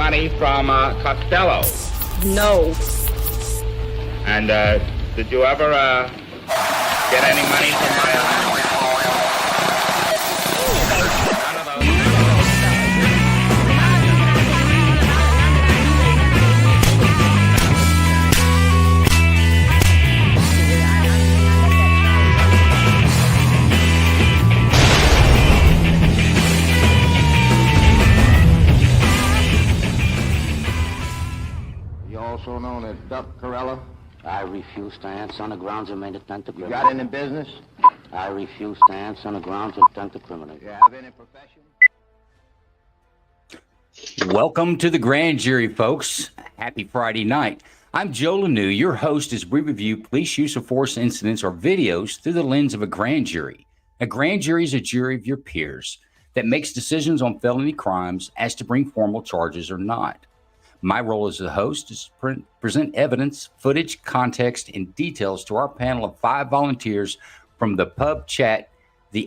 money from Costello? No. And did you ever get any money from my account? None of those. Also known as Duck Corella. I refuse to answer on the grounds of main intent to You criminate. got any business? I refuse to answer on the grounds of intent to criminate. You have any profession? Welcome to the grand jury, folks. Happy Friday night. I'm Joe Lanou, your host as we review police use of force incidents or videos through the lens of a grand jury. A grand jury is a jury of your peers that makes decisions on felony crimes as to bring formal charges or not. My role as the host is to present evidence, footage, context, and details to our panel of 5 volunteers from the Pub Chat, the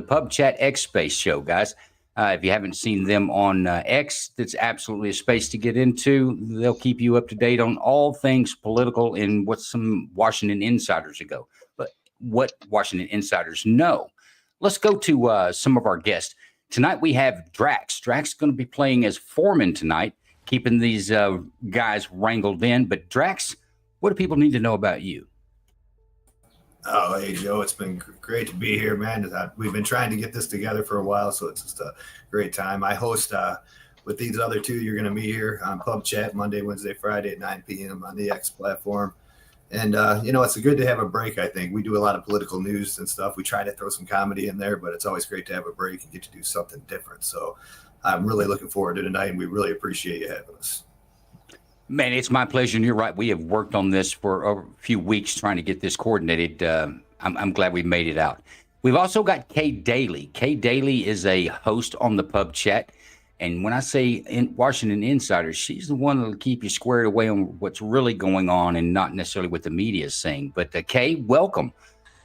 Pub Chat X Space show, guys. If you haven't seen them on X, that's absolutely a space to get into. They'll keep you up to date on all things political and what some Washington insiders ago, but what Washington insiders know. Let's go to some of our guests. Tonight we have Drax. Drax is going to be playing as foreman tonight, keeping these guys wrangled in. But Drax, what do people need to know about you? Oh, hey, Joe, it's been great to be here, man. We've been trying to get this together for a while, so it's just a great time. I host with these other 2 you're going to meet here on Pub Chat Monday, Wednesday, Friday at 9 p.m. on the X platform. And, it's good to have a break, I think. We do a lot of political news and stuff. We try to throw some comedy in there, but it's always great to have a break and get to do something different. So I'm really looking forward to tonight, and we really appreciate you having us. Man, it's my pleasure. And you're right. We have worked on this for a few weeks trying to get this coordinated. I'm glad we made it out. We've also got Kay Daly. Kay Daly is a host on the Pub Chat. And when I say in Washington Insiders, she's the one that'll keep you squared away on what's really going on and not necessarily what the media is saying. But Kay, welcome.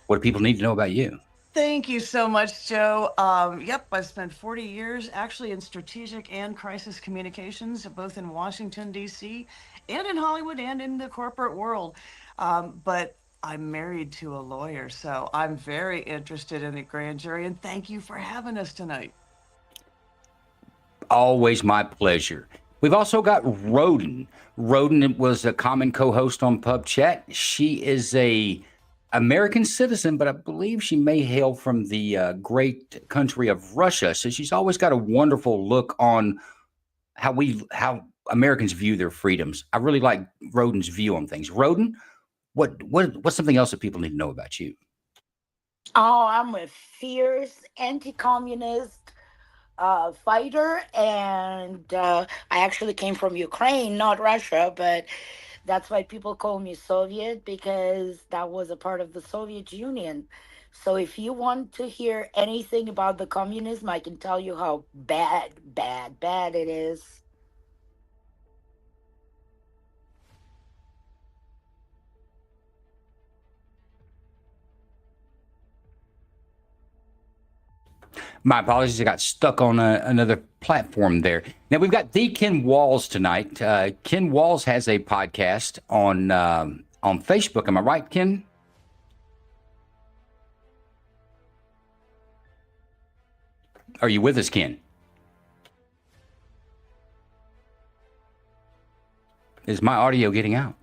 What do people need to know about you? Thank you so much, Joe. I've spent 40 years actually in strategic and crisis communications, both in Washington, D.C., and in Hollywood and in the corporate world. But I'm married to a lawyer, so I'm very interested in the grand jury, and thank you for having us tonight. Always my pleasure. We've also got Roden. Roden was a common co-host on Pub Chat. She is a American citizen, but I believe she may hail from the great country of Russia. So she's always got a wonderful look on how Americans view their freedoms. I really like Roden's view on things. Roden, what's something else that people need to know about you? Oh, I'm a fierce anti-communist fighter, and I actually came from Ukraine, not Russia, but that's why people call me Soviet, because that was a part of the Soviet Union. So if you want to hear anything about the communism, I can tell you how bad it is. My apologies, I got stuck on another platform there. Now we've got the Ken Walls tonight. Ken Walls has a podcast on Facebook. Am I right, Ken? Are you with us, Ken? Is my audio getting out?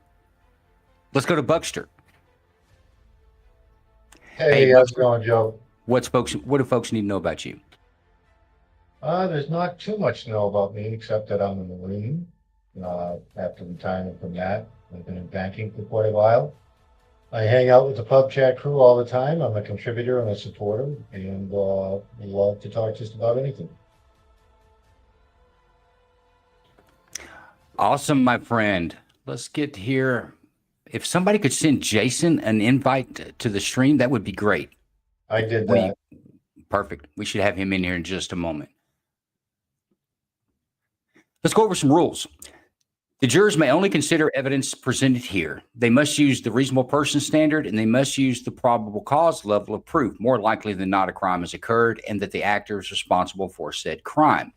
Let's go to Buckster. Hey, how's it going, Joe? What do folks need to know about you? There's not too much to know about me, except that I'm a Marine. After retirement from that, I've been in banking for quite a while. I hang out with the Pub Chat crew all the time. I'm a contributor and a supporter, and love to talk just about anything. Awesome, my friend. Let's get here. If somebody could send Jason an invite to the stream, that would be great. I did that. Perfect. We should have him in here in just a moment. Let's go over some rules. The jurors may only consider evidence presented here. They must use the reasonable person standard, and they must use the probable cause level of proof. More likely than not, a crime has occurred and that the actor is responsible for said crime.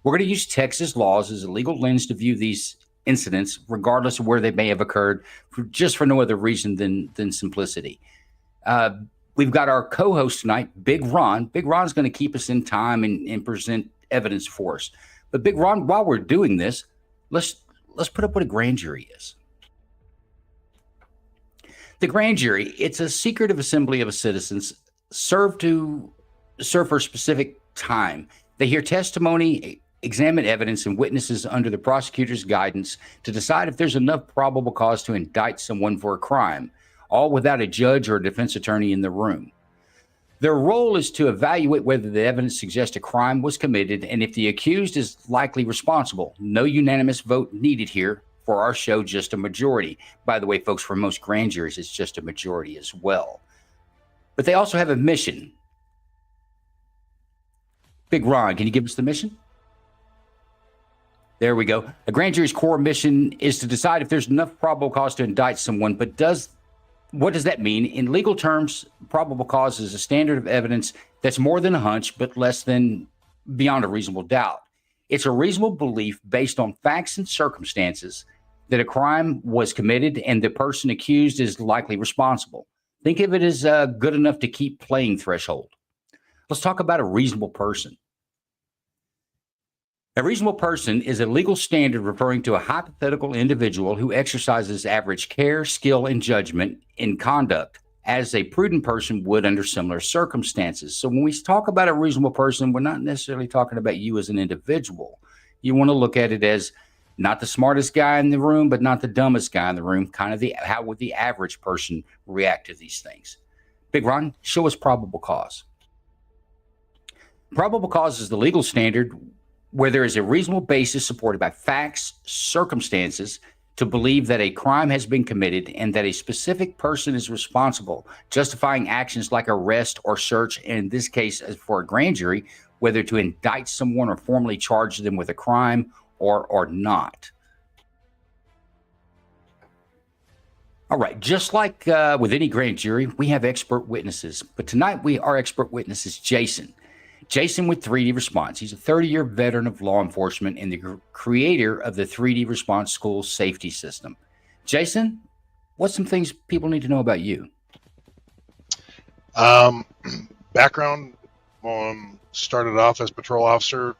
We're going to use Texas laws as a legal lens to view these incidents, regardless of where they may have occurred, just for no other reason than simplicity. We've got our co-host tonight, Big Ron. Big Ron's going to keep us in time and present evidence for us. But Big Ron, while we're doing this, let's put up what a grand jury is. The grand jury, it's a secretive assembly of citizens serve for a specific time. They hear testimony, examine evidence, and witnesses under the prosecutor's guidance to decide if there's enough probable cause to indict someone for a crime, all without a judge or a defense attorney in the room. Their role is to evaluate whether the evidence suggests a crime was committed and if the accused is likely responsible. No unanimous vote needed here. For our show, just a majority. By the way, folks, for most grand juries, it's just a majority as well. But they also have a mission. Big Ron, can you give us the mission? There we go. A grand jury's core mission is to decide if there's enough probable cause to indict someone, but what does that mean? In legal terms, probable cause is a standard of evidence that's more than a hunch, but less than beyond a reasonable doubt. It's a reasonable belief based on facts and circumstances that a crime was committed and the person accused is likely responsible. Think of it as good enough to keep playing threshold. Let's talk about a reasonable person. A reasonable person is a legal standard referring to a hypothetical individual who exercises average care, skill, and judgment in conduct as a prudent person would under similar circumstances. So when we talk about a reasonable person, we're not necessarily talking about you as an individual. You want to look at it as not the smartest guy in the room, but not the dumbest guy in the room, kind of how would the average person react to these things. Big Ron, show us probable cause. Probable cause is the legal standard where there is a reasonable basis supported by facts, circumstances, to believe that a crime has been committed and that a specific person is responsible, justifying actions like arrest or search, and in this case, as for a grand jury, whether to indict someone or formally charge them with a crime or not. All right, just like with any grand jury, we have expert witnesses, but tonight our expert witness is Jason. Jason with 3D Response. He's a 30-year veteran of law enforcement and the creator of the 3D Response school safety system. Jason, what's some things people need to know about you? Background, started off as patrol officer,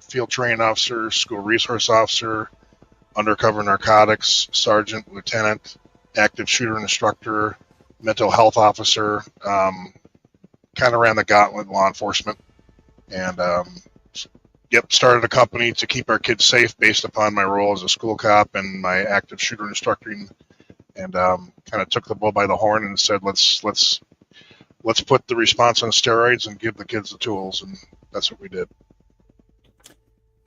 field training officer, school resource officer, undercover narcotics, sergeant, lieutenant, active shooter instructor, mental health officer, kind of ran the gauntlet in law enforcement, and started a company to keep our kids safe based upon my role as a school cop and my active shooter instructing, and kind of took the bull by the horn and said, let's put the response on steroids and give the kids the tools, and that's what we did.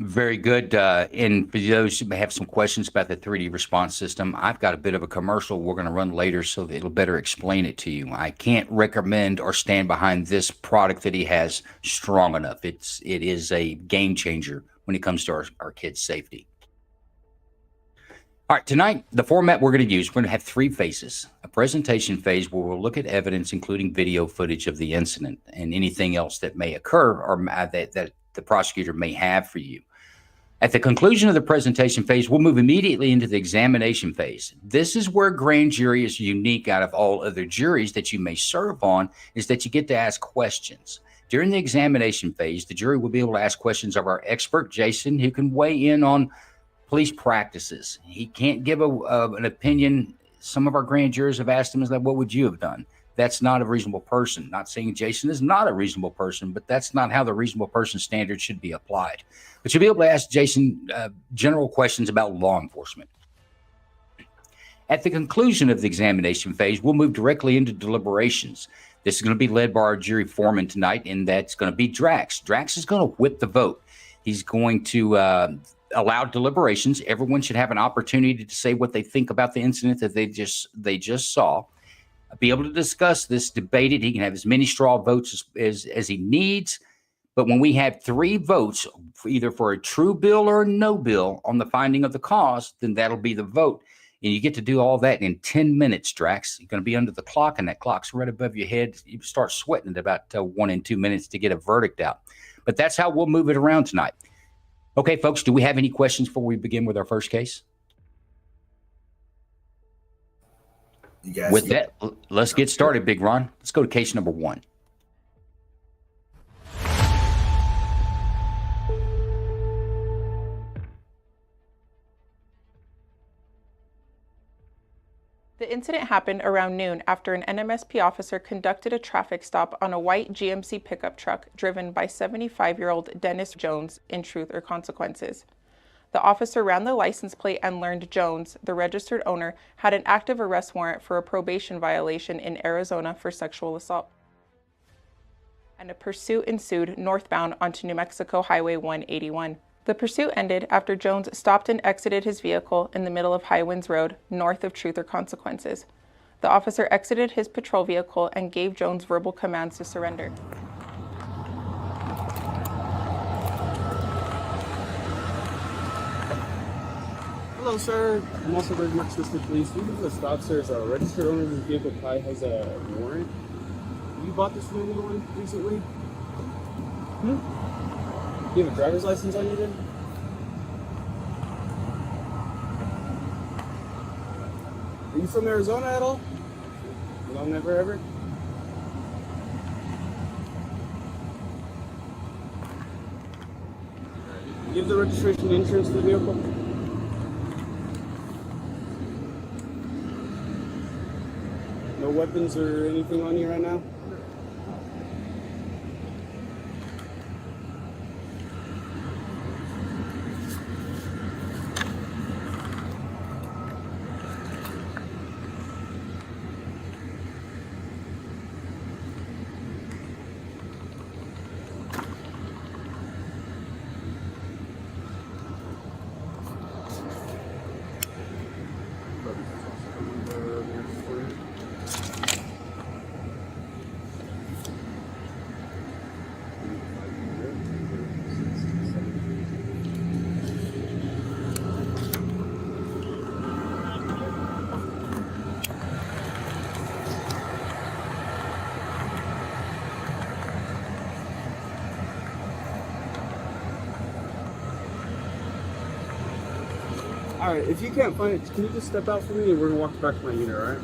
Very good. And for those who may have some questions about the 3D response system, I've got a bit of a commercial we're going to run later so that it'll better explain it to you. I can't recommend or stand behind this product that he has strong enough. It is a game changer when it comes to our kids' safety. All right, tonight, the format we're going to use, we're going to have 3 phases. A presentation phase where we'll look at evidence, including video footage of the incident and anything else that may occur or that the prosecutor may have for you. At the conclusion of the presentation phase, we'll move immediately into the examination phase. This is where grand jury is unique out of all other juries that you may serve on, is that you get to ask questions. During the examination phase, the jury will be able to ask questions of our expert, Jason, who can weigh in on police practices. He can't give an opinion. Some of our grand jurors have asked him, what would you have done? That's not a reasonable person. Not saying Jason is not a reasonable person, but that's not how the reasonable person standard should be applied. But you'll be able to ask Jason general questions about law enforcement. At the conclusion of the examination phase, we'll move directly into deliberations. This is going to be led by our jury foreman tonight, and that's going to be Drax. Drax is going to whip the vote. He's going to allow deliberations. Everyone should have an opportunity to say what they think about the incident that they just saw. Be able to discuss this, debate it. He can have as many straw votes as he needs. But when we have 3 votes, either for a true bill or a no bill on the finding of the cause, then that'll be the vote. And you get to do all that in 10 minutes, Drax. You're going to be under the clock, and that clock's right above your head. You start sweating at about 1 and 2 minutes to get a verdict out. But that's how we'll move it around tonight. Okay, folks, do we have any questions before we begin with our first case? You guys, With that, let's get started, Big Ron. Let's go to case number 1. The incident happened around noon after an NMSP officer conducted a traffic stop on a white GMC pickup truck driven by 75-year-old Dennis Jones in Truth or Consequences. The officer ran the license plate and learned Jones, the registered owner, had an active arrest warrant for a probation violation in Arizona for sexual assault. And a pursuit ensued northbound onto New Mexico Highway 181. The pursuit ended after Jones stopped and exited his vehicle in the middle of Highwinds Road, north of Truth or Consequences. The officer exited his patrol vehicle and gave Jones verbal commands to surrender. Hello, sir. I'm also very much assistant police. We do a stop, sir. As a registered owner of this vehicle probably has a warrant. You bought this from anyone recently? Do you have a driver's license on you then? Are you from Arizona at all? No, never ever? You have the registration and insurance for the vehicle? No weapons or anything on you right now? Alright, if you can't find it, can you just step out for me and we're gonna walk back to my unit, alright?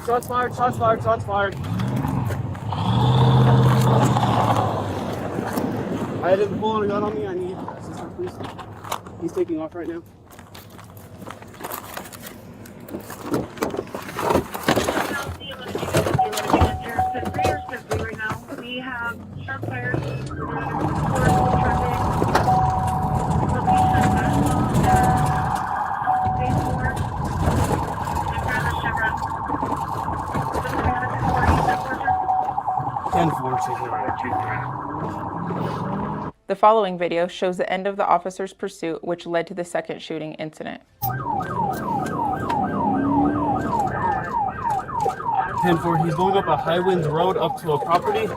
Shots fired, shots fired, shots fired. I didn't pull a gun on me. I need assistance, please. He's taking off right now. We have sharp fires. The following video shows the end of the officer's pursuit, which led to the second shooting incident. 10-4, he's going up a Highwinds Road up to a property.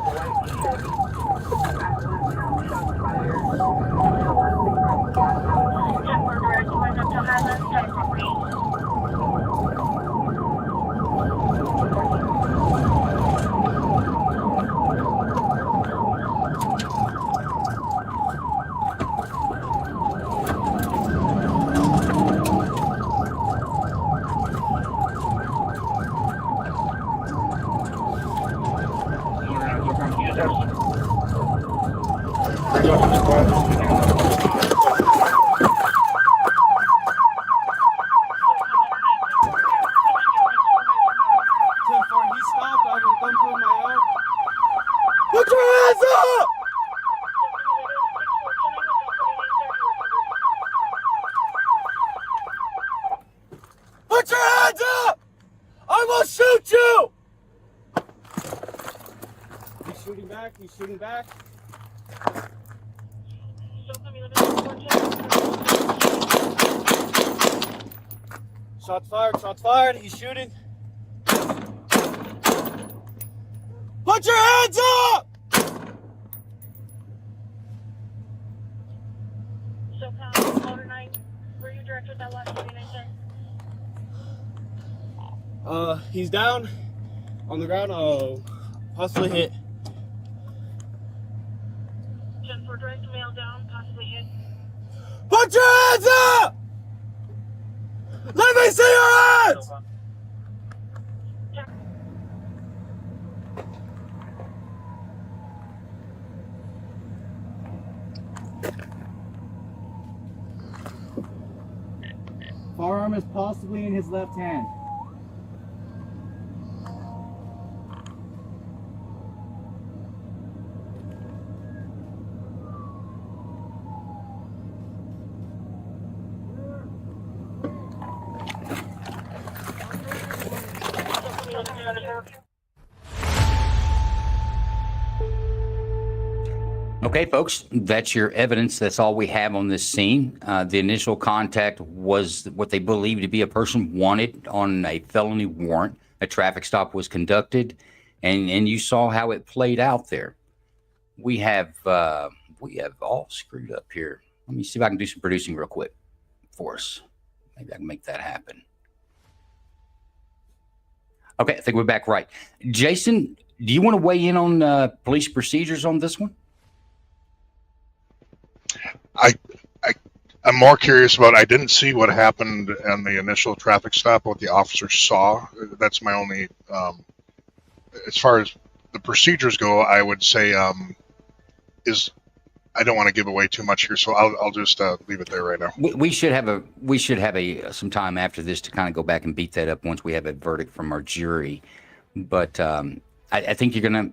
shooting back. He's shooting back. Shots fired. Shots fired. He's shooting. Put your hands up! SoCal, Motor 9, were you directed that last shooting, sir? He's down on the ground. Possibly hit. 10-4 direct, male down, possibly hit. Put your hands up! Let me see your hands! Firearm is possibly in his left hand. Okay, folks, that's your evidence. That's all we have on this scene. The initial contact was what they believed to be a person wanted on a felony warrant. A traffic stop was conducted, and you saw how it played out there. We have all screwed up here. Let me see if I can do some producing real quick for us. Maybe I can make that happen. Okay, I think we're back right. Jason, do you want to weigh in on police procedures on this one? I'm more curious about. I didn't see what happened in the initial traffic stop. What the officer saw. That's my only. As far as the procedures go, I would say is. I don't want to give away too much here, so I'll just leave it there right now. We should have some time after this to kind of go back and beat that up once we have a verdict from our jury. But I think you're gonna.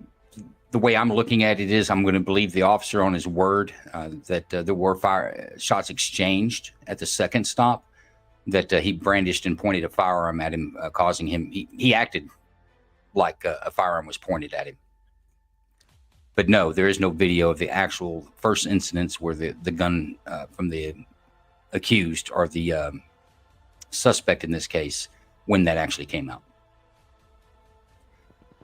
The way I'm looking at it is I'm going to believe the officer on his word that there were shots exchanged at the second stop, that he brandished and pointed a firearm at him, causing him. He acted like a firearm was pointed at him. But no, there is no video of the actual first incidents where the gun from the accused or the suspect in this case, when that actually came out.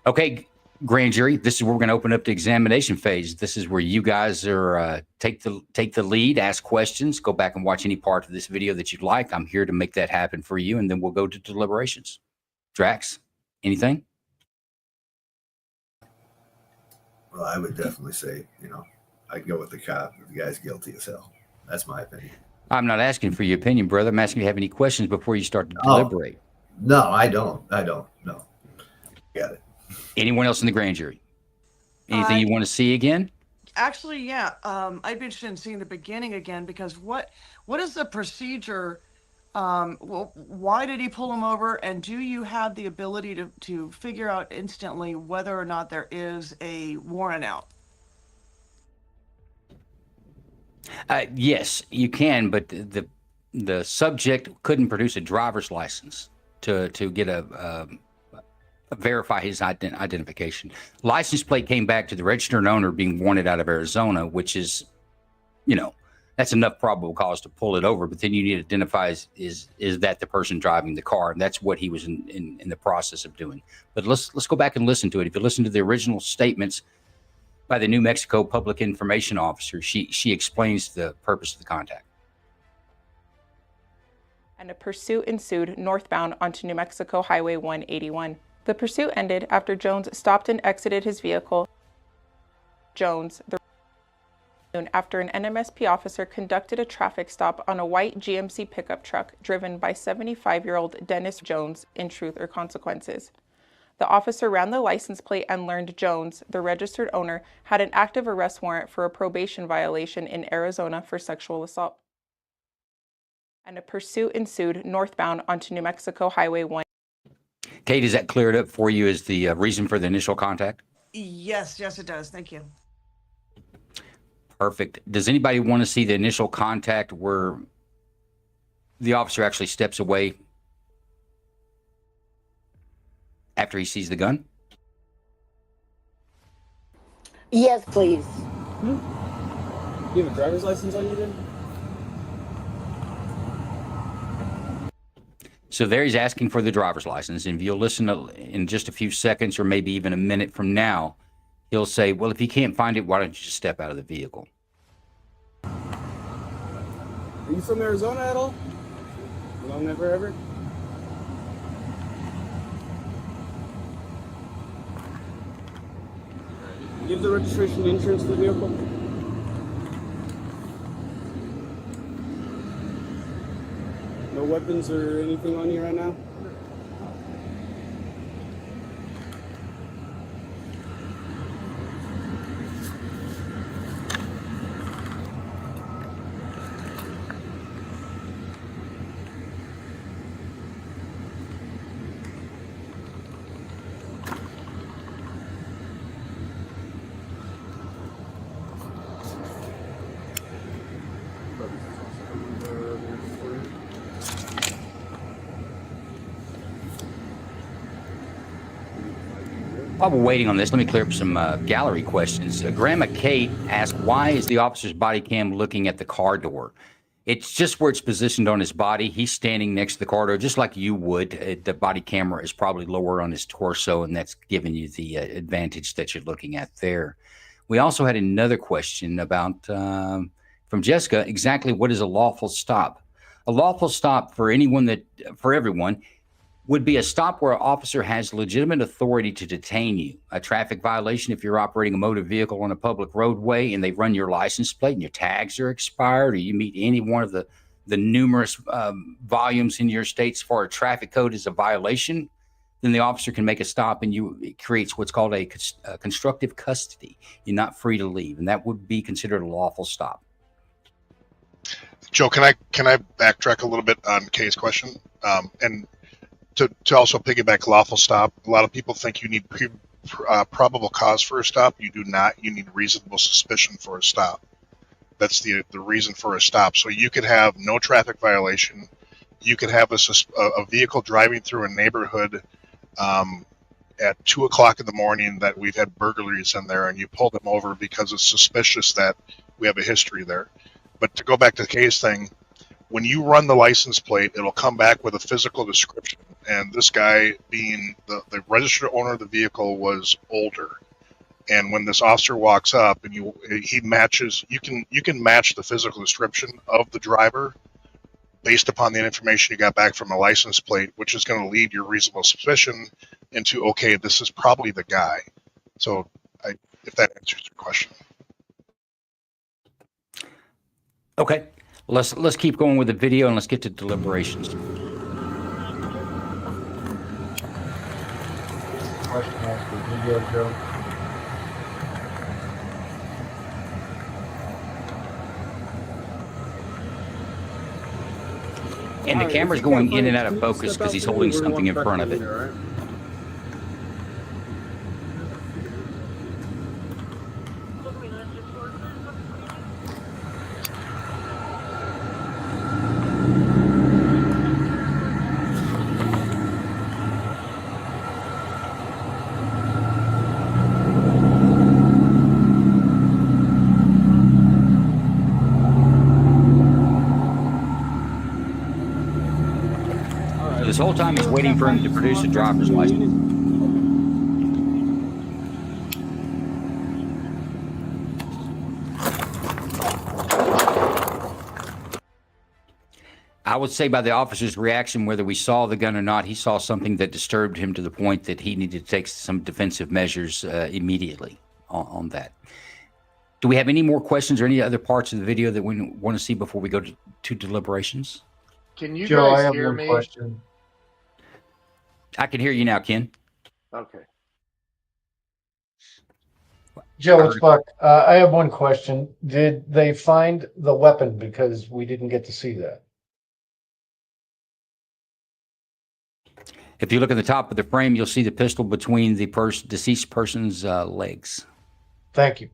Okay. Grand jury, this is where we're going to open up the examination phase. This is where you guys are take the lead, ask questions, go back and watch any part of this video that you'd like. I'm here to make that happen for you, and then we'll go to deliberations. Drax, anything? Well, I would definitely say, I'd go with the cop. The guy's guilty as hell. That's my opinion. I'm not asking for your opinion, brother. I'm asking if you have any questions before you start to deliberate. No, I don't. No. Got it. Anyone else in the grand jury? Anything you want to see again? Actually, yeah. I'd be interested in seeing the beginning again, because what is the procedure? Why did he pull him over? And do you have the ability to figure out instantly whether or not there is a warrant out? Yes, you can, but the subject couldn't produce a driver's license to get verify his identification. License plate came back to the registered owner being wanted out of Arizona, which is, that's enough probable cause to pull it over. But then you need to identify is that the person driving the car? And that's what he was in the process of doing. But let's go back and listen to it. If you listen to the original statements by the New Mexico Public Information Officer, she explains the purpose of the contact. And a pursuit ensued northbound onto New Mexico Highway 181. The pursuit ended after Jones stopped and exited his vehicle. After an NMSP officer conducted a traffic stop on a white GMC pickup truck driven by 75-year-old Dennis Jones in Truth or Consequences. The officer ran the license plate and learned Jones, the registered owner, had an active arrest warrant for a probation violation in Arizona for sexual assault. And a pursuit ensued northbound onto New Mexico Highway 1. Kate, does that clear it up for you as the reason for the initial contact? Yes, it does. Thank you. Perfect. Does anybody want to see the initial contact where the officer actually steps away after he sees the gun? Yes, please. You have a driver's license on you then? So there he's asking for the driver's license. And if you'll listen in just a few seconds or maybe even a minute from now, he'll say, well, if you can't find it, why don't you just step out of the vehicle? Are you from Arizona at all? Long never ever? You have the registration and insurance for the vehicle? No weapons or anything on you right now? While we're waiting on this, let me clear up some gallery questions. Grandma Kate asked, why is the officer's body cam looking at the car door? It's just where it's positioned on his body. He's standing next to the car door, just like you would. The body camera is probably lower on his torso, and that's giving you the advantage that you're looking at there. We also had another question about, from Jessica, exactly what is a lawful stop? A lawful stop for everyone, would be a stop where an officer has legitimate authority to detain you. A traffic violation if you're operating a motor vehicle on a public roadway and they run your license plate and your tags are expired, or you meet any one of the numerous volumes in your states for a traffic code is a violation, then the officer can make a stop and it creates what's called a constructive custody. You're not free to leave, and that would be considered a lawful stop. Joe, can I backtrack a little bit on Kay's question? And to also piggyback lawful stop, a lot of people think you need probable cause for a stop. You do not. You need reasonable suspicion for a stop. That's the reason for a stop. So you could have no traffic violation. You could have a vehicle driving through a neighborhood at 2 o'clock in the morning that we've had burglaries in there, and you pull them over because it's suspicious that we have a history there. But to go back to Kay's thing, when you run the license plate, it'll come back with a physical description. And this guy, being the registered owner of the vehicle, was older. And when this officer walks up and he matches, you can match the physical description of the driver based upon the information you got back from the license plate, which is going to lead your reasonable suspicion into, okay, this is probably the guy. So if that answers your question. Okay. Let's keep going with the video and let's get to deliberations. Question after video, Joe. And the camera's going in and out of focus because he's holding something in front of it. This whole time he's waiting for him to produce a driver's license. I would say by the officer's reaction, whether we saw the gun or not, he saw something that disturbed him to the point that he needed to take some defensive measures immediately on that. Do we have any more questions or any other parts of the video that we want to see before we go to deliberations? Can you Joe, I guys have hear one me? question. I can hear you now, Ken. Okay. Joe, it's Buck. I have one question. Did they find the weapon? Because we didn't get to see that. If you look at the top of the frame, you'll see the pistol between the deceased person's legs. Thank you.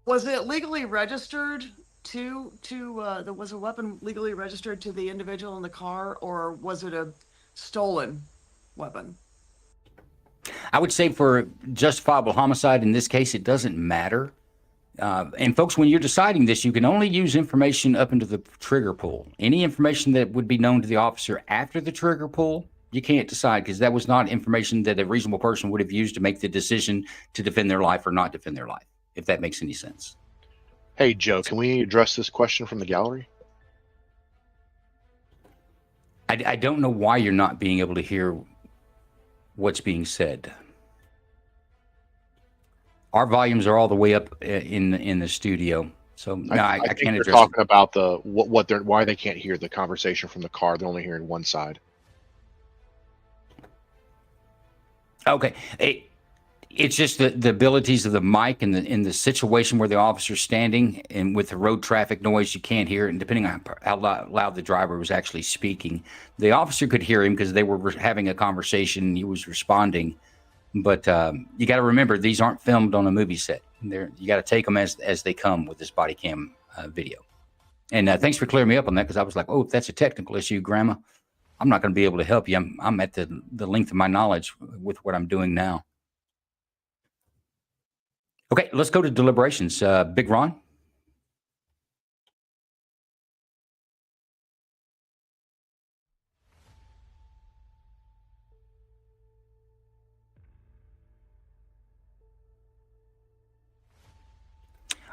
Was it legally registered was a weapon legally registered to the individual in the car, or was it a stolen weapon? I would say for justifiable homicide in this case, it doesn't matter. And folks, when you're deciding this, you can only use information up into the trigger pull. Any information that would be known to the officer after the trigger pull, you can't decide because that was not information that a reasonable person would have used to make the decision to defend their life or not defend their life, if that makes any sense. Hey, Joe, can we address this question from the gallery? I don't know why you're not being able to hear what's being said. Our volumes are all the way up in the studio, so no, I think can't they're address talking about the why they can't hear the conversation from the car. They're only hearing one side. Okay, it's just the abilities of the mic and in the situation where the officer's standing and with the road traffic noise, you can't hear it. And depending on how loud the driver was actually speaking, the officer could hear him because they were having a conversation and he was responding. But you got to remember, these aren't filmed on a movie set. You got to take them as they come with this body cam video. And thanks for clearing me up on that because I was like, oh, if that's a technical issue, Grandma, I'm not going to be able to help you. I'm at the length of my knowledge with what I'm doing now. Okay, let's go to deliberations. Big Ron?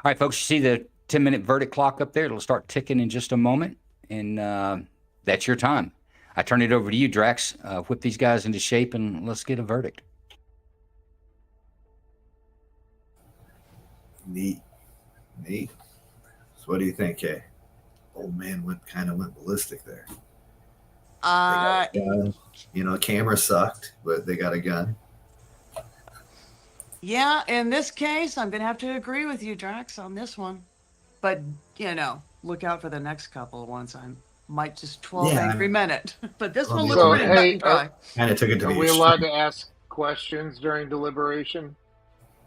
All right, folks, you see the 10-minute verdict clock up there? It'll start ticking in just a moment, and that's your time. I turn it over to you, Drax. Whip these guys into shape, and let's get a verdict. Neat. So what do you think, Kay? Old man went ballistic there. Camera sucked, but they got a gun. Yeah, in this case, I'm going to have to agree with you, Drax, on this one. But, look out for the next couple of ones. I might just 12 angry minute. But this one looks pretty cut and dry. Kind of took it to Are be we allowed to ask questions during deliberation?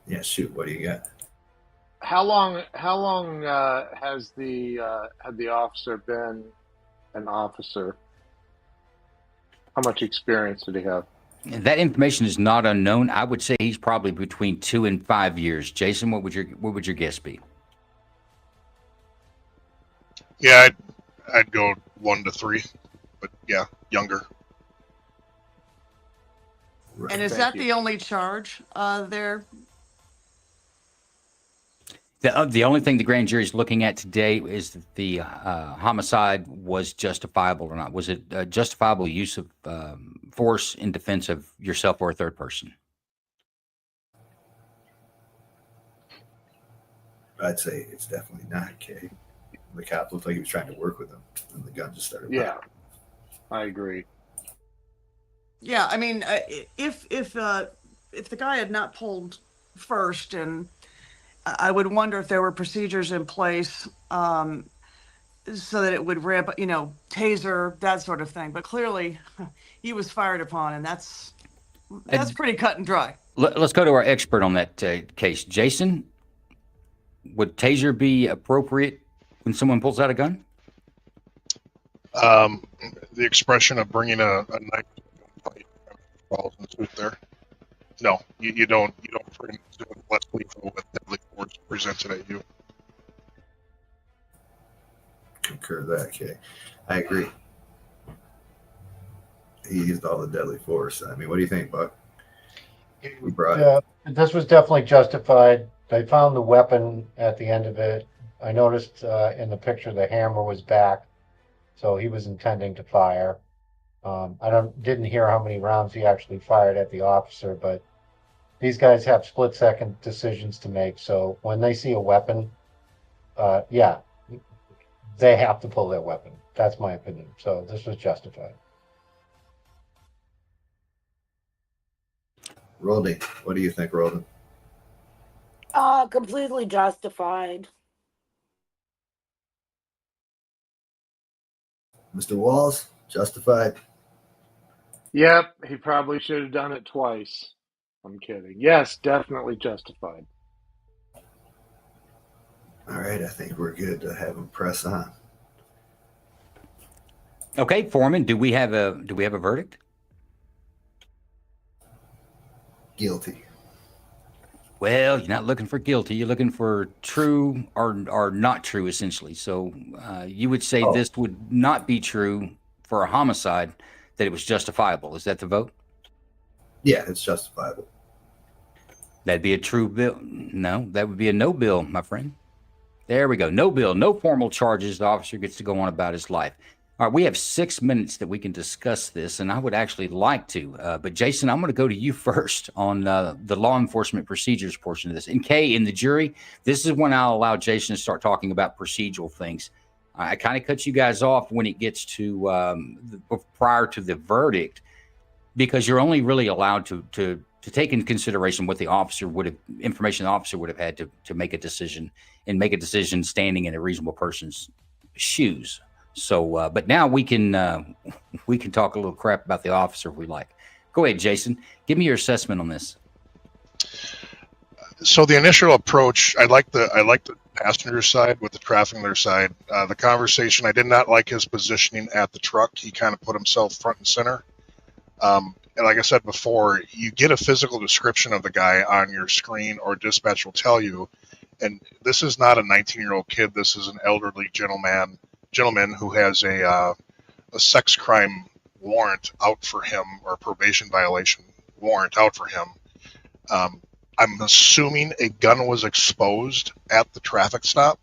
Yeah, shoot. What do you got? How long has the officer been an officer? How much experience did he have? That information is not unknown. I would say he's probably between 2 and 5 years. Jason, what would your guess be? Yeah, I'd go 1 to 3, but yeah, younger. Right. And is that the only charge there? The only thing the grand jury is looking at today is that the homicide was justifiable or not. Was it a justifiable use of force in defense of yourself or a third person? I'd say it's definitely not, Kay. The cop looked like he was trying to work with him, and the gun just started. Yeah, I agree. Yeah, I mean, if the guy had not pulled first, and I would wonder if there were procedures in place so that it would ramp, taser, that sort of thing. But clearly, he was fired upon, and that's pretty cut and dry. Let's go to our expert on that case. Jason, would taser be appropriate when someone pulls out a gun? The expression of bringing a knife to a gunfight falls in suit there. No, you don't bring it less lethal with deadly force presented at you. Concur that, Kay. I agree. He used all the deadly force. I mean, what do you think, Buck? This was definitely justified. They found the weapon at the end of it. I noticed in the picture the hammer was back, so he was intending to fire. I didn't hear how many rounds he actually fired at the officer, but these guys have split-second decisions to make. So when they see a weapon, they have to pull their weapon. That's my opinion. So this was justified. Rodney, what do you think, Roden? Completely justified. Mr. Walls, justified? Yep, he probably should have done it twice. I'm kidding. Yes, definitely justified. All right, I think we're good to have him press on. Okay, Foreman, do we have a verdict? Guilty. Well, you're not looking for guilty. You're looking for true or not true, essentially. So you would say this would not be true for a homicide, that it was justifiable. Is that the vote? Yeah, it's justifiable. That'd be a true bill. No, that would be a no bill, my friend. There we go. No bill, no formal charges. The officer gets to go on about his life. All right, we have 6 minutes that we can discuss this, and I would actually like to. But Jason, I'm going to go to you first on the law enforcement procedures portion of this. And Kay, in the jury, this is when I'll allow Jason to start talking about procedural things. I kind of cut you guys off when it gets to prior to the verdict, because you're only really allowed to take into consideration what the officer would have, information the officer would have had to make a decision, and make a decision standing in a reasonable person's shoes. So, but now we can talk a little crap about the officer if we like. Go ahead, Jason. Give me your assessment on this. So the initial approach, I like the passenger side with the trafficker side. The conversation, I did not like his positioning at the truck. He kind of put himself front and center. And like I said before, you get a physical description of the guy on your screen, or dispatch will tell you. And this is not a 19-year-old kid. This is an elderly gentleman who has a sex crime warrant out for him, or probation violation warrant out for him. I'm assuming a gun was exposed at the traffic stop.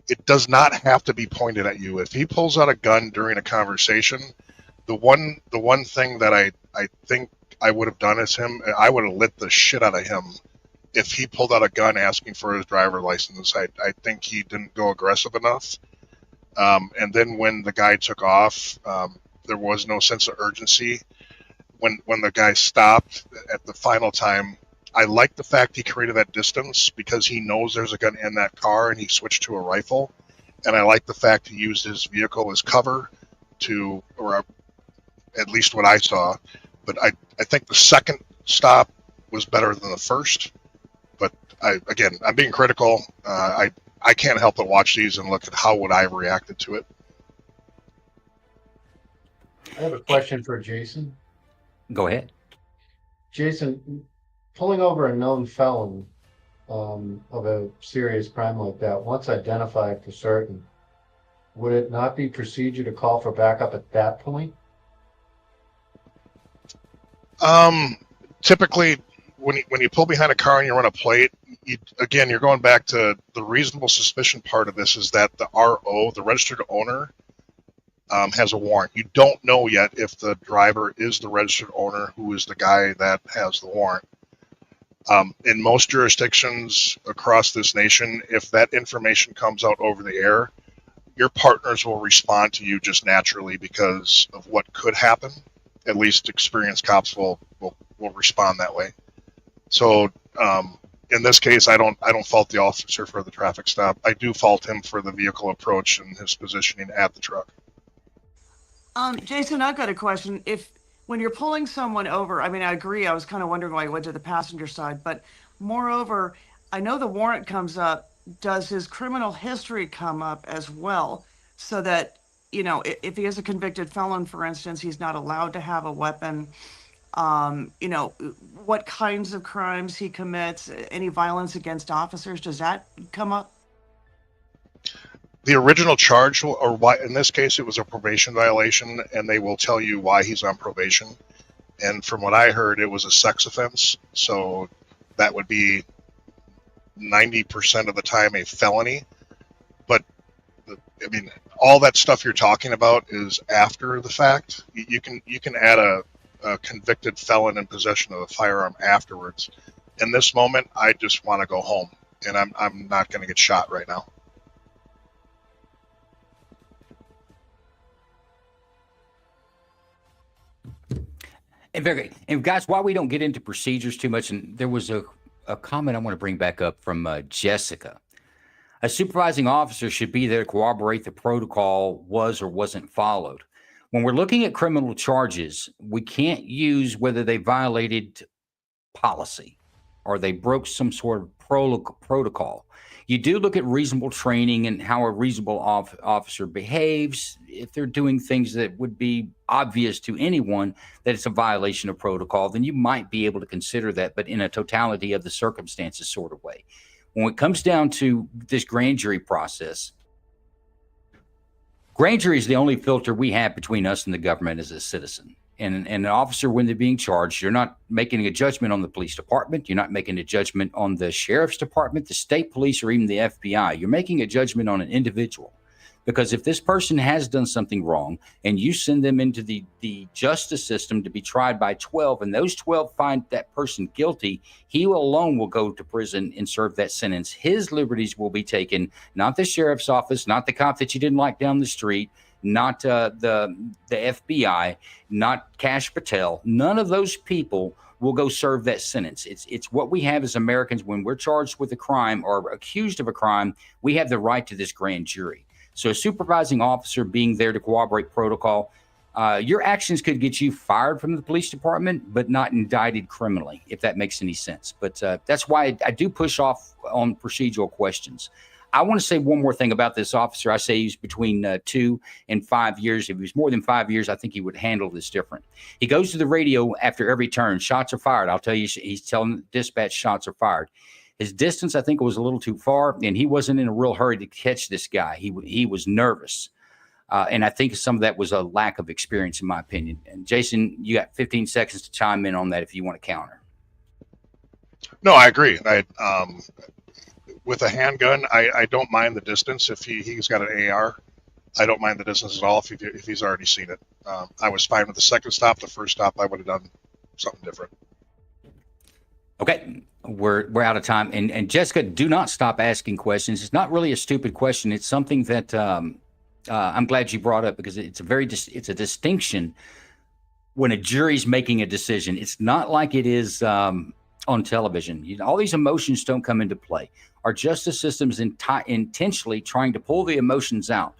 It does not have to be pointed at you. If he pulls out a gun during a conversation, the one thing that I think I would have done as him, I would have lit the shit out of him if he pulled out a gun asking for his driver license. I think he didn't go aggressive enough. And then when the guy took off, there was no sense of urgency. When the guy stopped at the final time, I like the fact he created that distance, because he knows there's a gun in that car, and he switched to a rifle. And I like the fact he used his vehicle as cover to, or at least what I saw. But I think the second stop was better than the first. But I'm being critical. I can't help but watch these and look at how would I have reacted to it. I have a question for Jason. Go ahead. Jason, pulling over a known felon of a serious crime like that, once identified for certain, would it not be procedure to call for backup at that point? Typically, when you pull behind a car and you run a plate, you're going back to the reasonable suspicion part of this, is that the RO, the registered owner, has a warrant. You don't know yet if the driver is the registered owner, who is the guy that has the warrant. In most jurisdictions across this nation, if that information comes out over the air, your partners will respond to you just naturally because of what could happen. At least experienced cops will respond that way. So in this case, I don't fault the officer for the traffic stop. I do fault him for the vehicle approach and his positioning at the truck. Jason, I've got a question. When you're pulling someone over, I mean, I agree. I was kind of wondering why you went to the passenger side, but moreover, I know the warrant comes up. Does his criminal history come up as well? So that, if he is a convicted felon, for instance, he's not allowed to have a weapon. What kinds of crimes he commits, any violence against officers, does that come up? The original charge, or why, in this case, it was a probation violation, and they will tell you why he's on probation. And from what I heard, it was a sex offense, so that would be 90% of the time a felony. But all that stuff you're talking about is after the fact. You can add a convicted felon in possession of a firearm afterwards. In this moment, I just want to go home, and I'm not going to get shot right now. And very good. And guys, while we don't get into procedures too much, and there was a comment I want to bring back up from Jessica. A supervising officer should be there to corroborate the protocol was or wasn't followed. When we're looking at criminal charges, we can't use whether they violated policy or they broke some sort of protocol. You do look at reasonable training and how a reasonable officer behaves. If they're doing things that would be obvious to anyone that it's a violation of protocol, then you might be able to consider that, but in a totality of the circumstances sort of way. When it comes down to this grand jury process, grand jury is the only filter we have between us and the government as a citizen. And an officer, when they're being charged, you're not making a judgment on the police department. You're not making a judgment on the sheriff's department, the state police, or even the FBI. You're making a judgment on an individual. Because if this person has done something wrong and you send them into the justice system to be tried by 12, and those 12 find that person guilty, he alone will go to prison and serve that sentence. His liberties will be taken, not the sheriff's office, not the cop that you didn't like down the street, not the FBI, not Cash Patel. None of those people will go serve that sentence. It's what we have as Americans when we're charged with a crime or accused of a crime. We have the right to this grand jury. So a supervising officer being there to corroborate protocol, your actions could get you fired from the police department, but not indicted criminally, if that makes any sense. But that's why I do push off on procedural questions. I want to say one more thing about this officer. I say he's between 2 and 5 years. If he was more than 5 years, I think he would handle this different. He goes to the radio after every turn. Shots are fired. I'll tell you, he's telling dispatch shots are fired. His distance, I think, was a little too far, and he wasn't in a real hurry to catch this guy. He was nervous. And I think some of that was a lack of experience, in my opinion. And Jason, you got 15 seconds to chime in on that if you want to counter. No, I agree. With a handgun, I don't mind the distance. If he's got an AR, I don't mind the distance at all if he's already seen it. I was fine with the second stop. The first stop, I would have done something different. Okay, we're out of time. And Jessica, do not stop asking questions. It's not really a stupid question. It's something that I'm glad you brought up, because it's a distinction when a jury's making a decision. It's not like it is on television. All these emotions don't come into play. Our justice system's intentionally trying to pull the emotions out.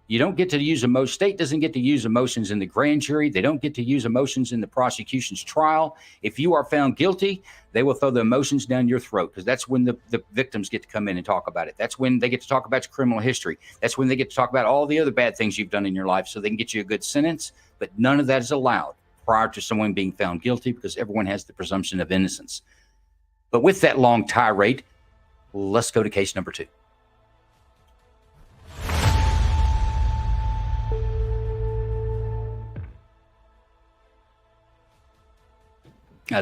You don't get to use emotion. State doesn't get to use emotions in the grand jury. They don't get to use emotions in the prosecution's trial. If you are found guilty, they will throw the emotions down your throat, because that's when the victims get to come in and talk about it. That's when they get to talk about your criminal history. That's when they get to talk about all the other bad things you've done in your life, so they can get you a good sentence. But none of that is allowed prior to someone being found guilty, because everyone has the presumption of innocence. But with that long tirade, let's go to case number 2.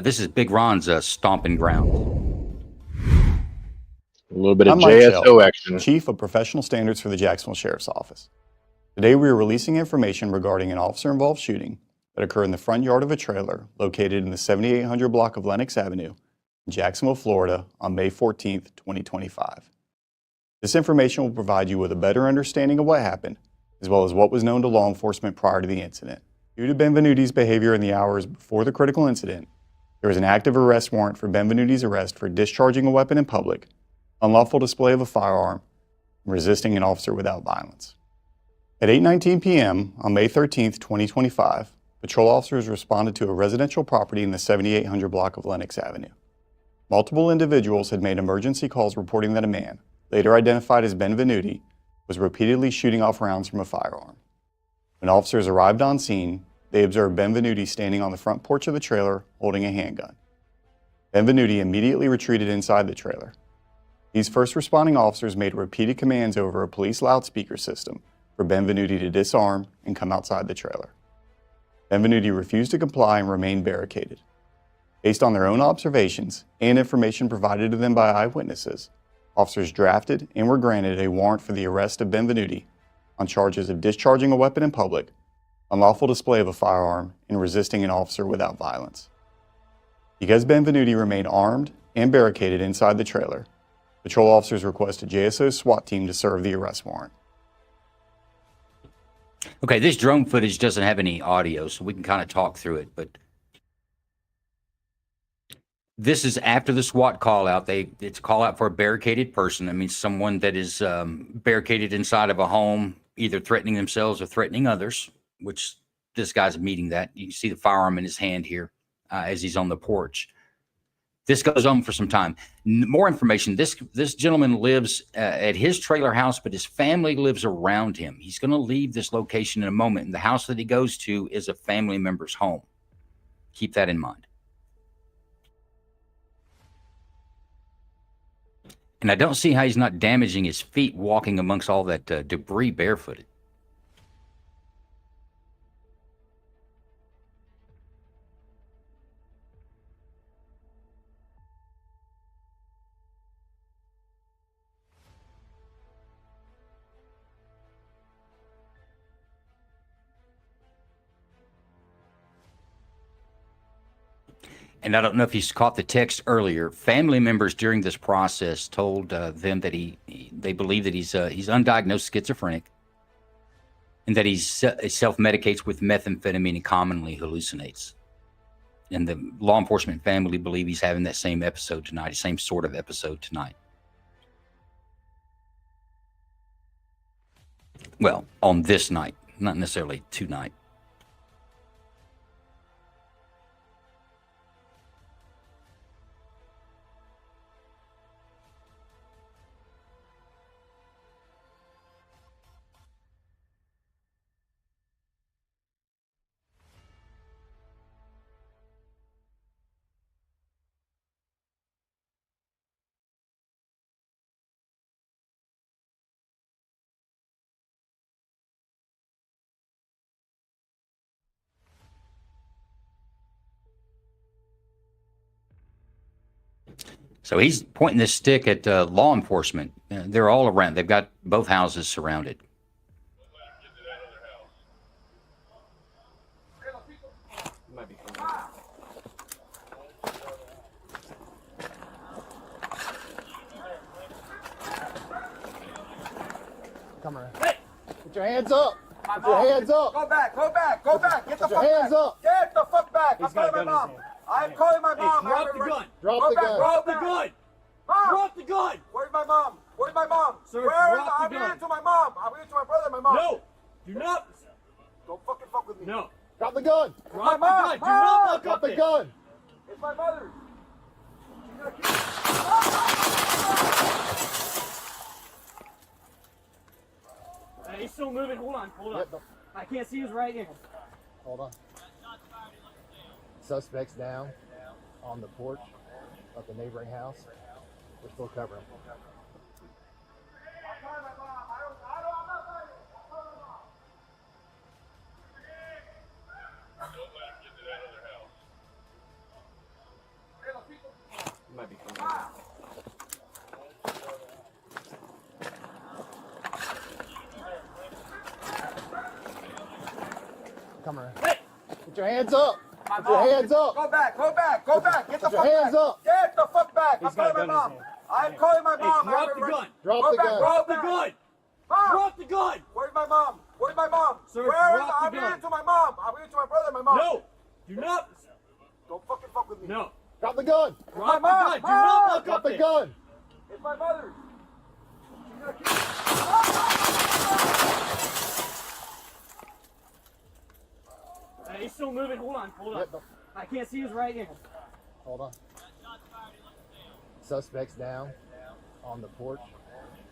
This is Big Ron's stomping ground. A little bit of I'm Mike JSO Shell, action. Chief of Professional Standards for the Jacksonville Sheriff's Office. Today we are releasing information regarding an officer-involved shooting that occurred in the front yard of a trailer located in the 7800 block of Lenox Avenue in Jacksonville, Florida on May 14th, 2025. This information will provide you with a better understanding of what happened, as well as what was known to law enforcement prior to the incident. Due to Benvenuti's behavior in the hours before the critical incident, there was an active arrest warrant for Benvenuti's arrest for discharging a weapon in public, unlawful display of a firearm, and resisting an officer without violence. At 8:19 p.m. on May 13th, 2025, patrol officers responded to a residential property in the 7800 block of Lenox Avenue. Multiple individuals had made emergency calls reporting that a man, later identified as Benvenuti, was repeatedly shooting off rounds from a firearm. When officers arrived on scene, they observed Benvenuti standing on the front porch of the trailer holding a handgun. Benvenuti immediately retreated inside the trailer. These first responding officers made repeated commands over a police loudspeaker system for Benvenuti to disarm and come outside the trailer. Benvenuti refused to comply and remained barricaded. Based on their own observations and information provided to them by eyewitnesses, officers drafted and were granted a warrant for the arrest of Benvenuti on charges of discharging a weapon in public, unlawful display of a firearm, and resisting an officer without violence. Because Benvenuti remained armed and barricaded inside the trailer, patrol officers requested JSO's SWAT team to serve the arrest warrant. Okay, this drone footage doesn't have any audio, so we can kind of talk through it, but this is after the SWAT call out. It's a call out for a barricaded person. That means someone that is barricaded inside of a home, either threatening themselves or threatening others, which this guy's meeting that. You can see the firearm in his hand here as he's on the porch. This goes on for some time. More information. This gentleman lives at his trailer house, but his family lives around him. He's going to leave this location in a moment, and the house that he goes to is a family member's home. Keep that in mind. And I don't see how he's not damaging his feet walking amongst all that debris barefooted. And I don't know if he's caught the text earlier. Family members during this process told them that they believe that he's undiagnosed schizophrenic, and that he self-medicates with methamphetamine and commonly hallucinates. And the law enforcement family believe he's having that same episode tonight, the same sort of episode tonight. Well, on this night, not necessarily tonight. So he's pointing this stick at law enforcement. They're all around. They've got both houses surrounded. Come around. Hey! Put your hands up! Put your hands up! Go back! Go back! Go back! Get the Put your fuck hands back! up! Get the fuck back! He's I'm got a calling my gun in mom! his hand. I'm calling my mom! Drop the gun! Drop Go the back! gun! Drop the gun! Mom! Drop the gun! Where's my mom? Where's my mom? Sir, Where drop the I'm gun. here to my mom! I'm here to my brother and my mom! No! Do not! Don't fucking fuck with me! No! Drop the gun! It's my Drop mom! the gun! Do not walk Drop up the gun! It's my mother! She's gonna kill me. He's still moving. Hold on. Hold on. I can't see his right hand. Hold on. Suspects down on the porch of the neighboring house. We're still covering. You might be coming. Come around. Hey! Put your hands up! Put your mom. hands up! Go back! Go back! Go back! Get the Put your fuck hands back! up! Get the fuck back! He's I'm got a calling my gun in mom! his hand. I'm calling my Hey, mom! drop the gun! Drop Go the back! gun! Go Drop the back. gun! Mom! Drop the gun! Where's my mom? Where's my mom? Sir, Where drop the I'm gun. here to my mom. I'm here to my brother and my mom. No! Do not! Don't fucking fuck with me. No! Drop the gun! Drop the mom. gun! Do not walk Drop up the there! gun! It's my mother. She's gonna kill me. He's still moving. Hold on. Hold on. I can't see his right hand. Hold on. Suspects down on the porch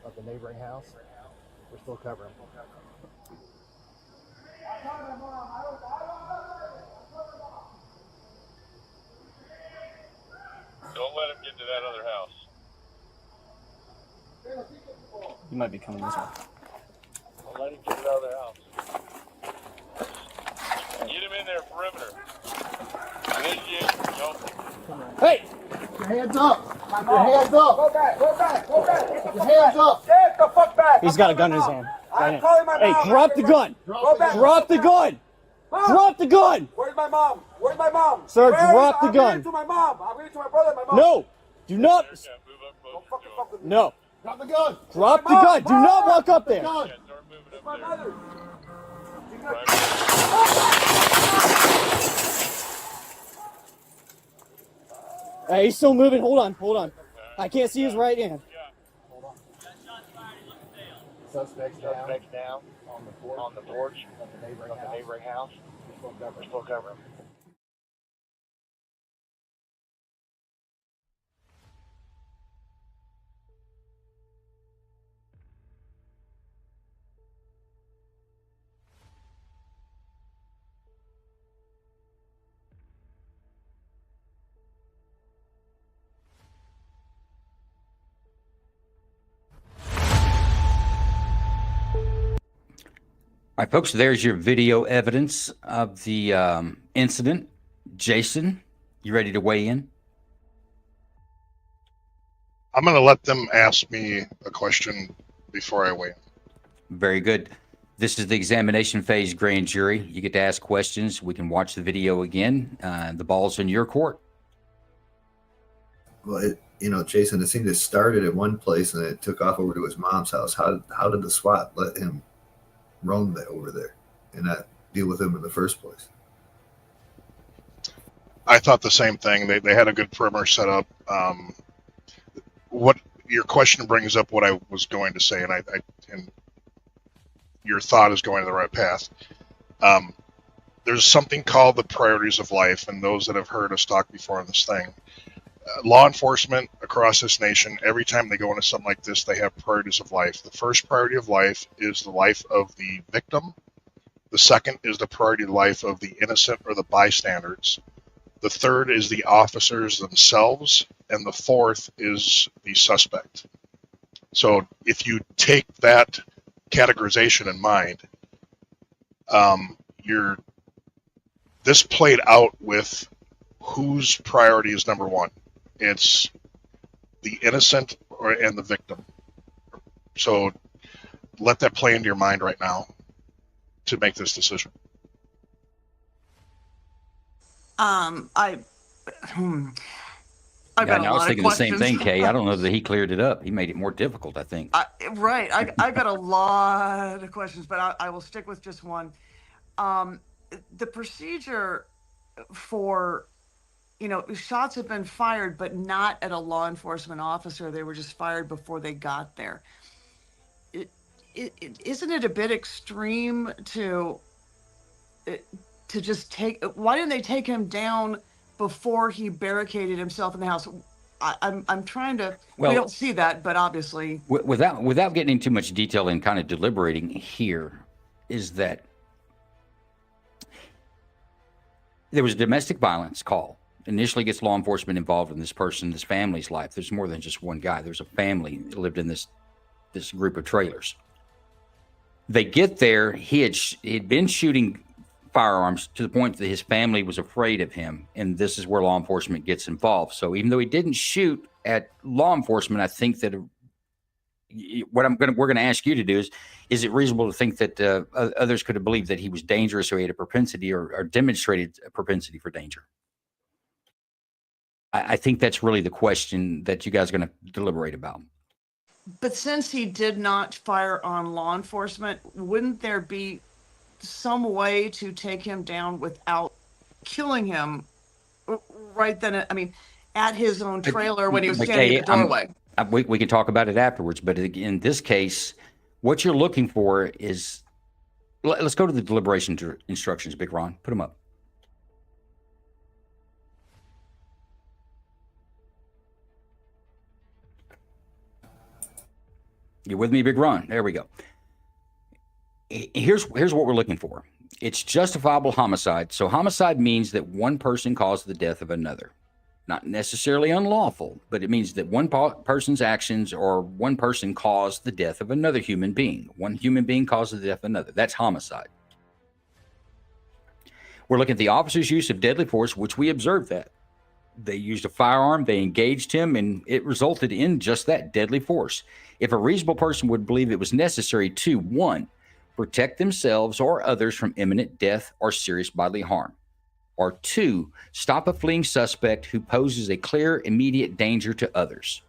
of the neighboring house. We're still covering. Don't let him get to that other house. You might be coming this way. Don't let him get to that other house. Get him in there, perimeter. Initiate, go. Hey! Put your hands up! Put your hands up! Go back. Go back. Go back. Get the Put fuck your hands back. up! Get the fuck back. He's I'm got a calling gun in my his mom. hand. I'm calling my Hey, mom. drop the gun! Go back. Drop the gun! Mom. Drop the gun! Where's my mom? Where's my mom? Sir, Where drop the I'm gun. here to my mom. I'm here to my brother and my mom. No! Do not! Don't fucking fuck with me. No! Drop the gun! Drop the gun! Do not walk up there! Gun! It's my mother. She's gonna Hey, he's still moving. Hold on. Hold on. I can't see his right hand. Suspects down on the porch of the neighboring house. We're still covering. All right, folks, there's your video evidence of the incident. Jason, you ready to weigh in? I'm going to let them ask me a question before I weigh in. Very good. This is the examination phase, grand jury. You get to ask questions. We can watch the video again. The ball's in your court. Well, Jason, it seemed it started at one place and it took off over to his mom's house. How did the SWAT let him roam over there and not deal with him in the first place? I thought the same thing. They had a good perimeter set up. What your question brings up what I was going to say, and your thought is going to the right path. There's something called the priorities of life, and those that have heard us talk before on this thing, law enforcement across this nation, every time they go into something like this, they have priorities of life. The first priority of life is the life of the victim. The second is the priority of life of the innocent or the bystanders. The third is the officers themselves, and the fourth is the suspect. So if you take that categorization in mind, this played out with whose priority is number one. It's the innocent and the victim. So let that play into your mind right now to make this decision. I've Yeah, got a and I was lot of thinking the same questions. thing, Kay. I don't know that he cleared it up. He made it more difficult, I think. Right. I got a lot of questions, but I will stick with just one. The procedure for, shots have been fired, but not at a law enforcement officer. They were just fired before they got there. Isn't it a bit extreme to just why didn't they take him down before he barricaded himself in the house? I'm trying to, we Well, don't see that, but obviously. Without getting into too much detail and kind of deliberating here, is that there was a domestic violence call. Initially gets law enforcement involved in this family's life. There's more than just one guy. There's a family that lived in this group of trailers. They get there. He'd been shooting firearms to the point that his family was afraid of him, and this is where law enforcement gets involved. So even though he didn't shoot at law enforcement, I think that we're going to ask you to do is it reasonable to think that others could have believed that he was dangerous or he had a propensity or demonstrated a propensity for danger? I think that's really the question that you guys are going to deliberate about. But since he did not fire on law enforcement, wouldn't there be some way to take him down without killing him right then? I mean, at his own trailer when he was standing at the doorway. We can talk about it afterwards, but in this case, what you're looking for is, let's go to the deliberation instructions, Big Ron. Put them up. You with me, Big Ron? There we go. Here's what we're looking for. It's justifiable homicide. So homicide means that one person caused the death of another. Not necessarily unlawful, but it means that one person's actions or one person caused the death of another human being. One human being caused the death of another. That's homicide. We're looking at the officer's use of deadly force, which we observed that. They used a firearm, they engaged him, and it resulted in just that, deadly force. If a reasonable person would believe it was necessary to, 1, protect themselves or others from imminent death or serious bodily harm, or 2, stop a fleeing suspect who poses a clear, immediate danger to others.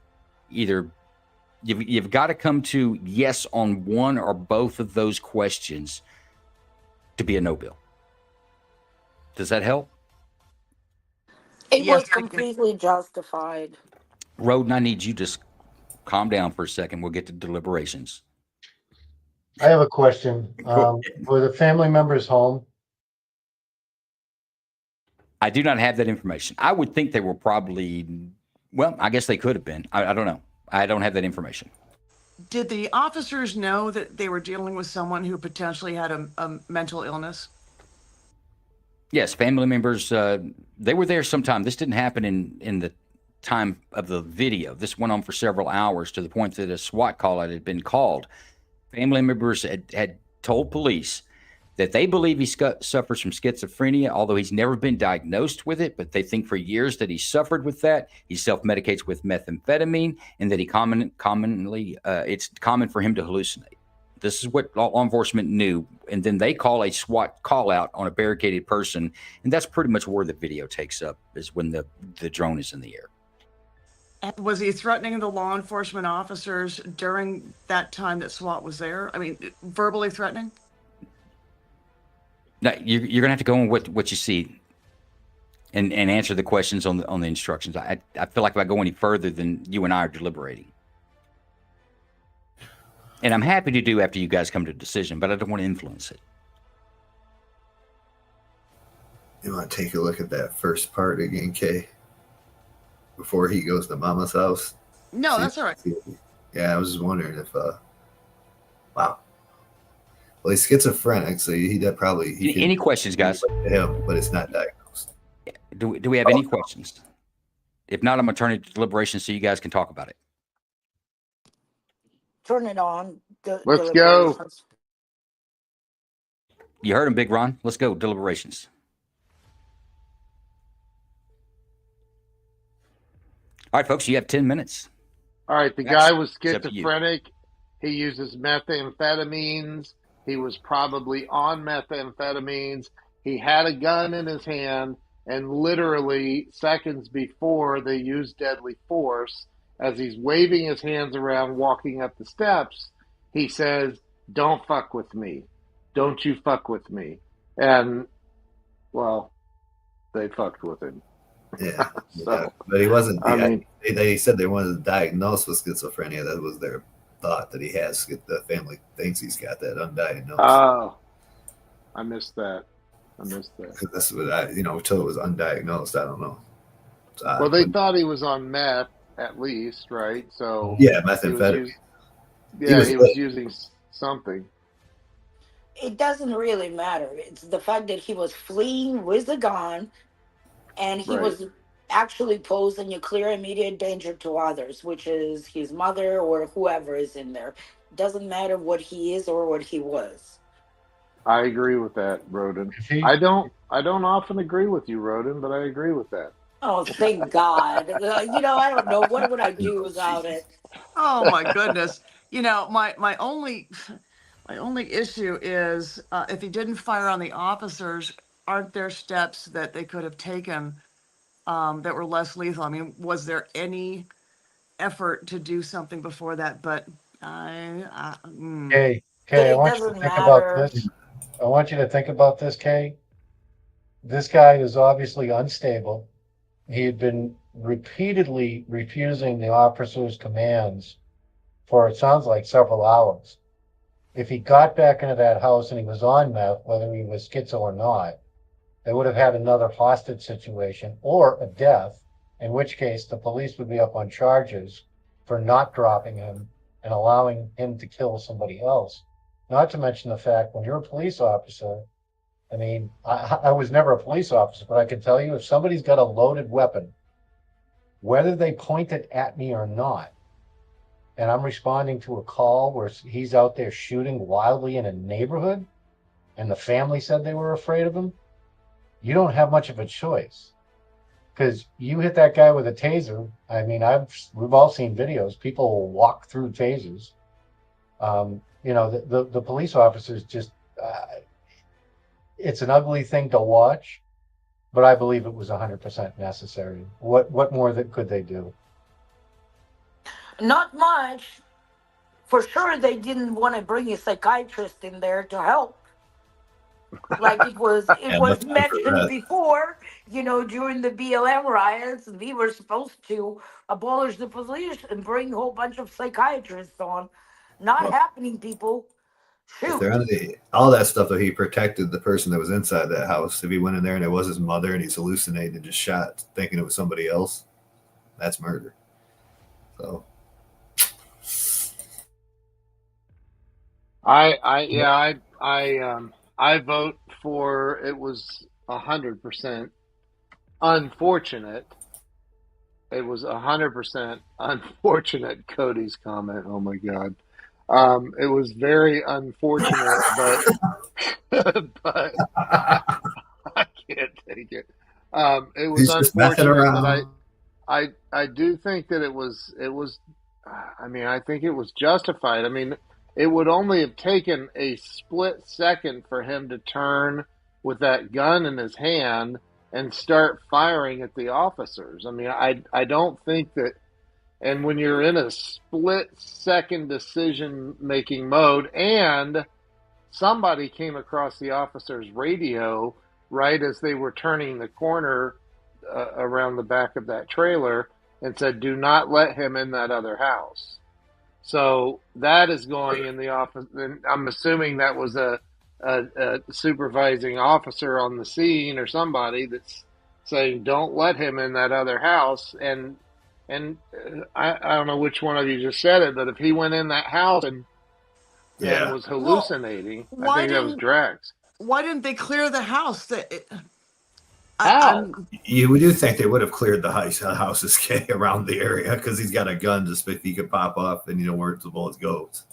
Either you've got to come to yes on one or both of those questions to be a no bill. Does that help? It was completely justified. Roden, I need you to calm down for a second. We'll get to deliberations. I have a question. Were the family members home? I do not have that information. I would think they were probably, well, I guess they could have been. I don't know. I don't have that information. Did the officers know that they were dealing with someone who potentially had a mental illness? Yes, family members, they were there sometime. This didn't happen in the time of the video. This went on for several hours to the point that a SWAT call had been called. Family members had told police that they believe he suffers from schizophrenia, although he's never been diagnosed with it, but they think for years that he suffered with that. He self-medicates with methamphetamine, and that he commonly it's common for him to hallucinate. This is what law enforcement knew, and then they call a SWAT call out on a barricaded person, and that's pretty much where the video takes up, is when the drone is in the air. Was he threatening the law enforcement officers during that time that SWAT was there? I mean, verbally threatening? Now, you're going to have to go on what you see and answer the questions on the instructions. I feel like if I go any further, then you and I are deliberating. And I'm happy to do after you guys come to a decision, but I don't want to influence it. You want to take a look at that first part again, Kay? Before he goes to Mama's house? No, that's all right. Yeah, I was just wondering if, wow. Well, he's schizophrenic, so he probably... Any questions, guys? Him, but it's not diagnosed. Do we have any questions? If not, I'm going to turn it to deliberation so you guys can talk about it. Turn it on. Let's go. You heard him, Big Ron. Let's go. Deliberations. All right, folks, you have 10 minutes. All right, the guy was It's up to you. schizophrenic. He uses methamphetamines. He was probably on methamphetamines. He had a gun in his hand, and literally seconds before they used deadly force, as he's waving his hands around, walking up the steps, he says, "Don't fuck with me. Don't you fuck with me." And, well, they fucked with him. Yeah, So, but he wasn't. I mean, they said they wasn't diagnosed with schizophrenia. That was their thought, that he has. The family thinks he's got that undiagnosed. oh, I missed that. That's what until it was undiagnosed. I don't know. Well, they thought he was on meth, at least, right? So yeah, methamphetamine. He was using something. It doesn't really matter. It's the fact that he was fleeing with a gun, and he Right. was actually posing a clear immediate danger to others, which is his mother or whoever is in there. Doesn't matter what he is or what he was. I agree with that, Roden. I don't often agree with you, Roden, but I agree with that. Oh, thank God. I don't know. What would I do without it? Oh my goodness. My only issue is if he didn't fire on the officers, aren't there steps that they could have taken that were less lethal? I mean, was there any effort to do something before that? But Kay, I It want you to doesn't think about matter. this. I want you to think about this, Kay. This guy is obviously unstable. He had been repeatedly refusing the officer's commands for, it sounds like, several hours. If he got back into that house and he was on meth, whether he was schizo or not, they would have had another hostage situation or a death, in which case the police would be up on charges for not dropping him and allowing him to kill somebody else. Not to mention the fact, when you're a police officer, I mean, I was never a police officer, but I can tell you, if somebody's got a loaded weapon, whether they point it at me or not, and I'm responding to a call where he's out there shooting wildly in a neighborhood, and the family said they were afraid of him, you don't have much of a choice. Because you hit that guy with a taser. I mean, we've all seen videos. People will walk through tasers. The police officers just, it's an ugly thing to watch, but I believe it was 100% necessary. What more could they do? Not much. For sure, they didn't want to bring a psychiatrist in there to help. Like it was mentioned before, during the BLM riots, we were supposed to abolish the police and bring a whole bunch of psychiatrists on. Not happening, people. If they're under all that stuff, though, he protected the person that was inside that house. If he went in there and it was his mother and he's hallucinating and just shot, thinking it was somebody else, that's murder. So, I vote for it was 100% unfortunate. It was 100% unfortunate. Cody's comment. Oh my God. It was very unfortunate, but but I can't take it. It was He's just messing unfortunate, but around. I do think that it was. I mean, I think it was justified. I mean, it would only have taken a split second for him to turn with that gun in his hand and start firing at the officers. I mean, I don't think that. And when you're in a split second decision making mode, and somebody came across the officer's radio right as they were turning the corner around the back of that trailer and said, "Do not let him in that other house." So that is going in the office. And I'm assuming that was a supervising officer on the scene or somebody that's saying, "Don't let him in that other house." And I don't know which one of you just said it, but if he went in that house and Yeah. was hallucinating, I why think that was didn't Drax. why didn't they clear the house? How? We do think they would have cleared the houses around the area because he's got a gun just if he could pop up and you know where the bullets goes.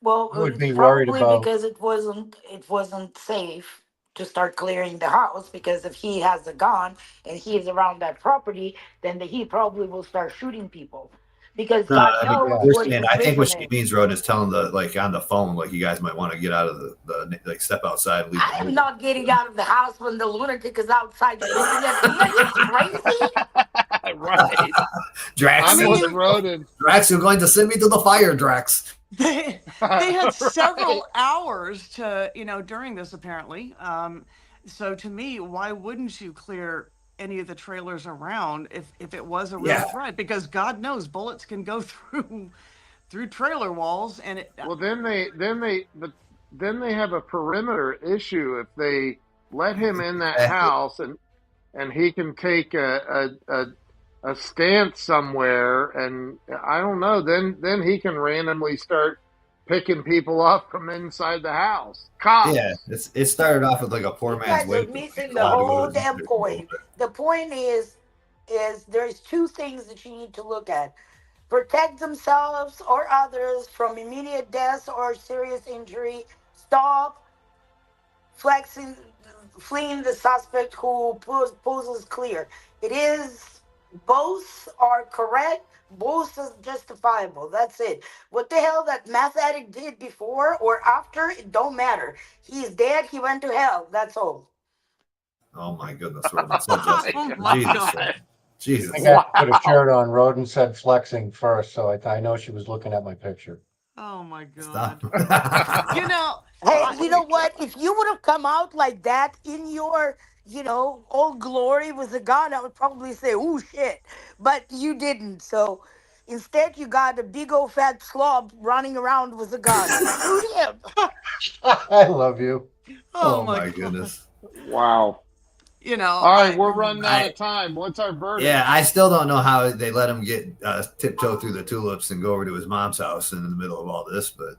Well, I would be it's worried probably about. because it wasn't safe to start clearing the house, because if he has a gun and he is around that property, then he probably will start shooting people, because No, God I mean, knows we're what he saying, was I think what living she in. means, Road, is telling the like on the phone, like you guys might want to get out of the like step outside and leave the I am building. not getting out of the house when the lunatic is outside looking at me. Are you crazy? Right. Drax, I'm with Roden. Drax, you're going to send me to the fire, Drax. They had several hours to, during this apparently. So to me, why wouldn't you clear any of the trailers around if it was a real Yeah. threat? Because God knows bullets can go through trailer walls, and Well, then they have a perimeter issue if they let him in that Exactly. house and he can take a stance somewhere, and I don't know. Then he can randomly start picking people up from inside the house. Cops. Yeah, it started off with like a poor You man's guys are Waco. missing He the wanted to go whole to the damn point. The point is there's two things that you need to look at: protect themselves or others from immediate death or serious injury. Stop flexing, fleeing the suspect who poses clear. It is both are correct. Both is justifiable. That's it. What the hell that meth addict did before or after, it don't matter. He's dead. He went to hell. That's all. Oh my goodness, Roden. So Oh my Jesus. God. Jesus. I got to put a shirt on. Roden said flexing first, so I know she was looking at my picture. Oh my God. Stop. Hey, you know what? If you would have come out like that in your, old glory with a gun, I would probably say, "Oh shit," but you didn't. So instead, you got a big old fat slob running around with a gun. Shoot him. I love you. Oh, Oh my my God. goodness. Wow. All right, we're running out of time. What's our verdict? Yeah, I still don't know how they let him get tiptoe through the tulips and go over to his mom's house in the middle of all this, but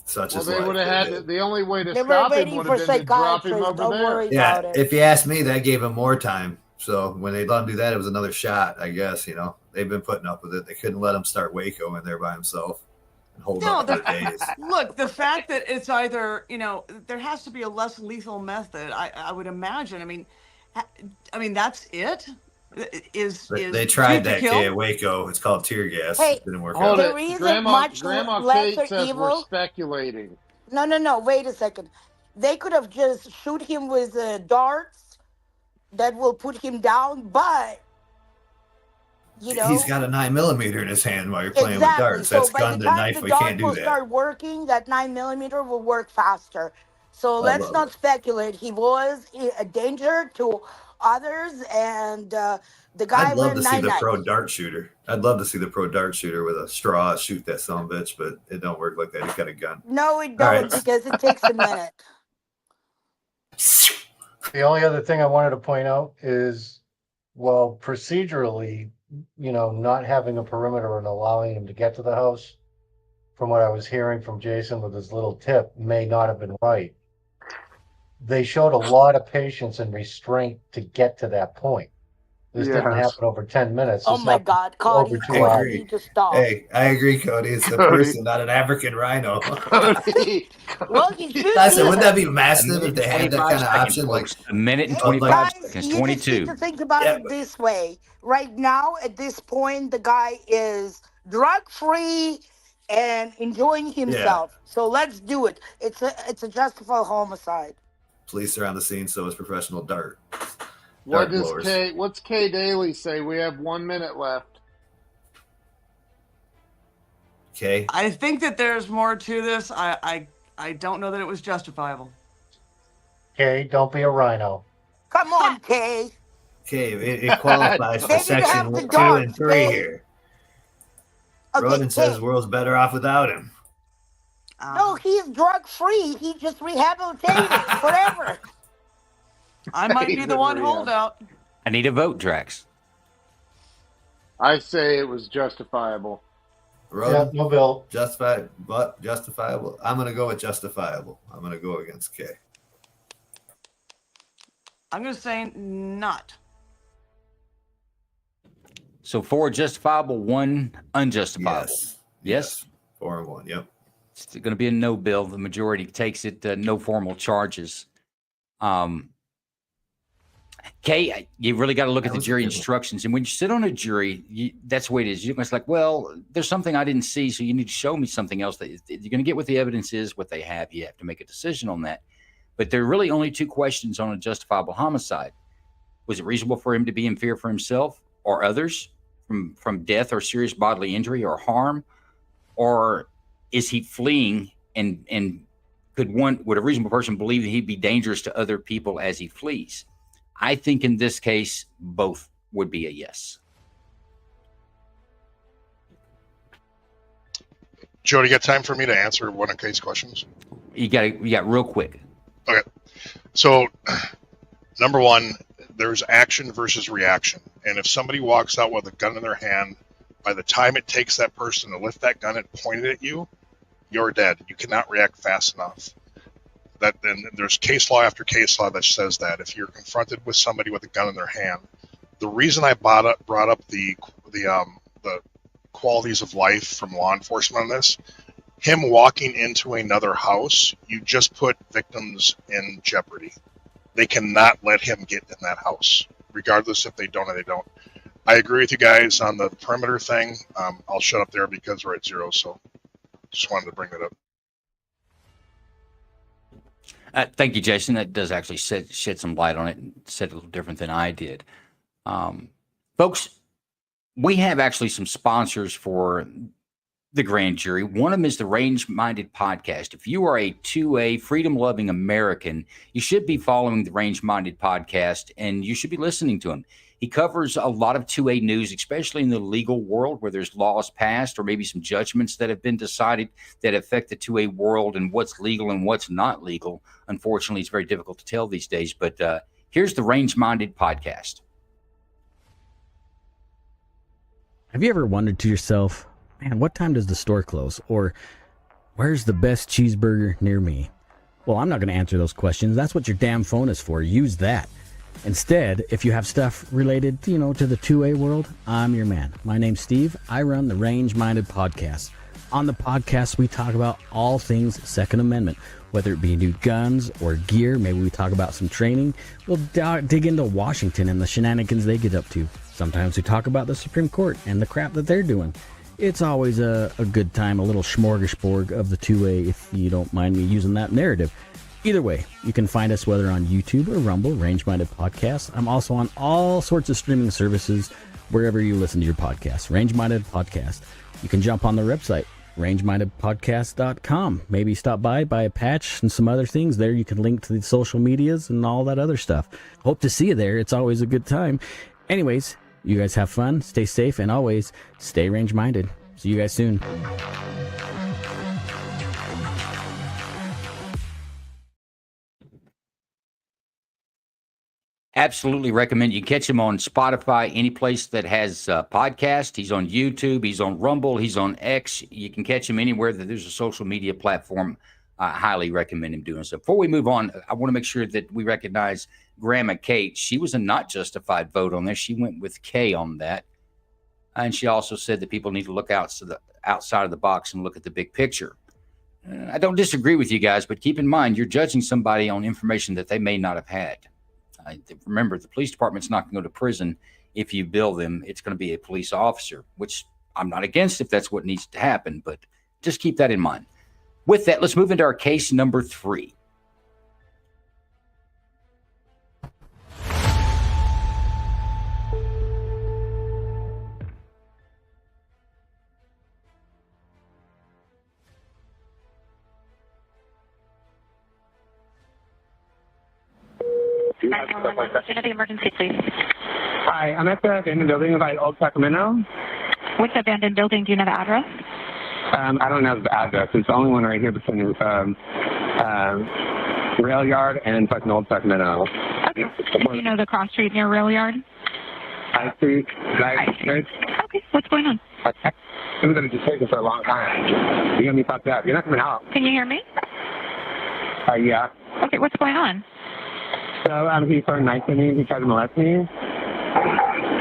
such Well, is they life. would have had to, the only way to They were stop him waiting would for have been to drop him psychiatrists. over Don't there. worry Yeah, about it. if you ask me, that gave him more time. So when they let him do that, it was another shot, I guess. They've been putting up with it. They couldn't let him start Waco in there by himself and hold No, up for days. look, the fact that it's either, there has to be a less lethal method, I would imagine. I mean, that's it? Is They tried shoot to that kill? at Waco. It's called tear gas. Hey, It didn't work Hold out. there it. isn't Grandma much Kate lesser says we're evil. speculating. No. Wait a second. They could have just shoot him with darts that will put him down, but He's got a 9mm in his hand while you're playing with exactly. darts. So That's by the gun to time knife. the We can't dart do will that. start working, that 9mm will work faster. So I let's love not it. speculate. He was a danger to others, and the guy I'd love to learned see nine the pro nights. dart shooter. I'd love to see the pro dart shooter with a straw shoot that son of a bitch, but it don't work like that. He's got a gun. No, it All right. don't, because it takes a minute. The only other thing I wanted to point out is, well, procedurally, not having a perimeter and allowing him to get to the house, from what I was hearing from Jason with his little tip, may not have been right. They showed a lot of patience and restraint to get to that point. This didn't Yes. happen over 10 minutes. Oh This my happened God, over Cody, 2 I Cody, hours. you agree. need to stop. Hey, I agree, Cody. It's a Cody. person, not an African rhino. Cody. Well, he should Listen, be. wouldn't that be A massive if minute they and had that 25 kind of seconds, option? Like, folks. A minute and Hey, 25 guys, seconds. you just need 22. to think about yeah, it this way. Right now, at this point, the guy is drug-free and enjoying yeah. himself. So let's do it. It's a justified homicide. Police are on the scene, so is professional dart What does blowers. What's Kay Daly say? We have 1 minute left. Okay. I think that there's more to this. I don't know that it was justifiable. Okay, don't be a rhino. Come on, Kay. Okay, it qualifies for They didn't have section the 2 dogs, and 3 Kay. here. Okay, Roden says Kay. the world's better off without him. No, he's drug-free. He just rehabilitated forever. I might be the one holdout. I need a vote, Drax. I say it was justifiable. Roden, no bill. Justifiable. I'm going to go with justifiable. I'm going to go against K. I'm going to say not. So 4 justifiable, 1 unjustifiable. Yes. 4 and 1. Yep. It's going to be a no bill. The majority takes it. No formal charges. Kay, you really got to look at the jury instructions. And when you sit on a jury, that's the way it is. It's like, well, there's something I didn't see, so you need to show me something else. That you're going to get what the evidence is, what they have. You have to make a decision on that. But there are really only 2 questions on a justifiable homicide. Was it reasonable for him to be in fear for himself or others from death or serious bodily injury or harm? Or is he fleeing and would a reasonable person believe that he'd be dangerous to other people as he flees? I think in this case, both would be a yes. Joe, do you got time for me to answer one of Kay's questions? You got real quick. Okay. So, number one, there's action versus reaction. And if somebody walks out with a gun in their hand, by the time it takes that person to lift that gun and point it at you, you're dead. You cannot react fast enough. And there's case law after case law that says that if you're confronted with somebody with a gun in their hand, the reason I brought up the qualities of life from law enforcement on this, him walking into another house, you just put victims in jeopardy. They cannot let him get in that house, regardless if they don't or they don't. I agree with you guys on the perimeter thing. I'll shut up there because we're at 0, so just wanted to bring that up. Thank you, Jason. That does actually shed some light on it and said a little different than I did. Folks, we have actually some sponsors for the grand jury. One of them is the Range Minded Podcast. If you are a 2A freedom-loving American, you should be following the Range Minded Podcast, and you should be listening to him. He covers a lot of 2A news, especially in the legal world where there's laws passed or maybe some judgments that have been decided that affect the 2A world and what's legal and what's not legal. Unfortunately, it's very difficult to tell these days, but here's the Range Minded Podcast. Have you ever wondered to yourself, man, what time does the store close? Or where's the best cheeseburger near me? Well, I'm not going to answer those questions. That's what your damn phone is for. Use that. Instead, if you have stuff related, to the 2A world, I'm your man. My name's Steve. I run the Range Minded Podcast. On the podcast, we talk about all things Second Amendment, whether it be new guns or gear. Maybe we talk about some training. We'll dig into Washington and the shenanigans they get up to. Sometimes we talk about the Supreme Court and the crap that they're doing. It's always a good time, a little smorgasbord of the 2A, if you don't mind me using that narrative. Either way, you can find us whether on YouTube or Rumble, Range Minded Podcast. I'm also on all sorts of streaming services wherever you listen to your podcast, Range Minded Podcast. You can jump on the website, rangemindedpodcast.com. Maybe stop by, buy a patch and some other things. There you can link to the social medias and all that other stuff. Hope to see you there. It's always a good time. Anyways, you guys have fun, stay safe, and always stay range minded. See you guys soon. Absolutely recommend you catch him on Spotify, any place that has a podcast. He's on YouTube, he's on Rumble, he's on X. You can catch him anywhere that there's a social media platform. I highly recommend him doing so. Before we move on, I want to make sure that we recognize Grandma Kate. She was a not justified vote on this. She went with K on that. And she also said that people need to look outside of the box and look at the big picture. I don't disagree with you guys, but keep in mind, you're judging somebody on information that they may not have had. Remember, the police department's not going to go to prison if you bill them. It's going to be a police officer, which I'm not against if that's what needs to happen, but just keep that in mind. With that, let's move into our case number 3. The emergency, please. Hi, I'm at the abandoned building by Old Sacramento. Which abandoned building? Do you know the address? I don't know the address. It's the only one right here between Rail Yard and fucking Old Sacramento. Okay. Do you know the cross street near Rail Yard? High Street. Okay, what's going on? I'm going to just take it for a long time. You're going to be fucked up. You're not coming out. Can you hear me? Yeah. Okay, what's going on? So he started knifing me. He tried to molest me.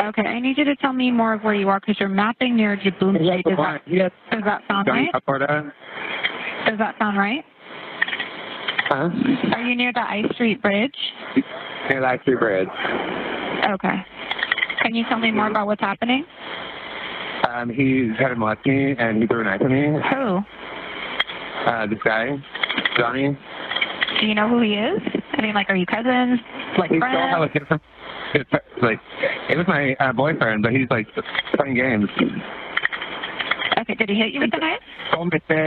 Okay, I need you to tell me more of where you are because you're mapping near Jaboom Street. Does that sound right? Does that sound right? Huh? Are you near the I Street Bridge? Near the I Street Bridge. Okay. Can you tell me more about what's happening? He tried to molest me and he threw a knife at me. Who? This guy, Johnny. Do you know who he is? I mean, like, are you cousins? Like, He friends? still have a different. Like, it was my boyfriend, but he's like playing games. Okay, did he hit you with the knife?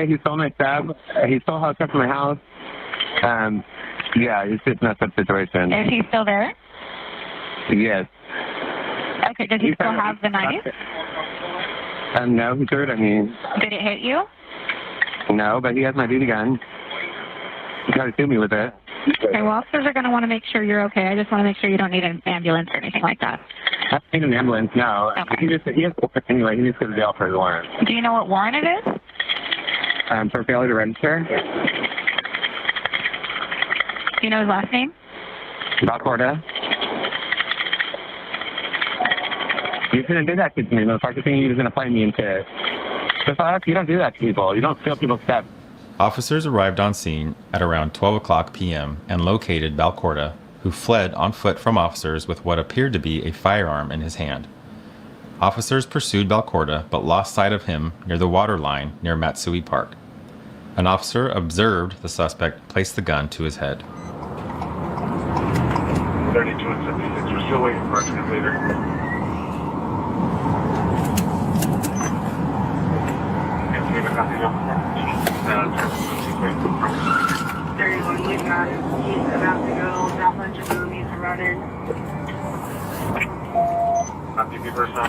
He stole my stab. He stole how stuff from my house. Yeah, it's just a messed up situation. Is he still there? Yes. Okay, does he still have the knife? No, he threw it at me. Did it hit you? No, but he has my BB gun. He tried to shoot me with it. Okay, well, officers are going to want to make sure you're okay. I just want to make sure you don't need an ambulance or anything like that. I don't need an ambulance, no. Okay. He has anyway, he needs to go to jail for his warrant. Do you know what warrant it is? For failure to register. Do you know his last name? Valcorda. You shouldn't do that to me, motherfucker. Thinking he was going to play me into it. The fuck? You don't do that to people. You don't steal people's stuff. Officers arrived on scene at around 12 o'clock p.m. and located Valcorda, who fled on foot from officers with what appeared to be a firearm in his hand. Officers pursued Valcorda but lost sight of him near the water line near Matsui Park. An officer observed the suspect place the gun to his head. 32 and 76, we're still waiting for our translator. 31, we've got it. He's about to go. That bunch of movies are running. Not DP personnel,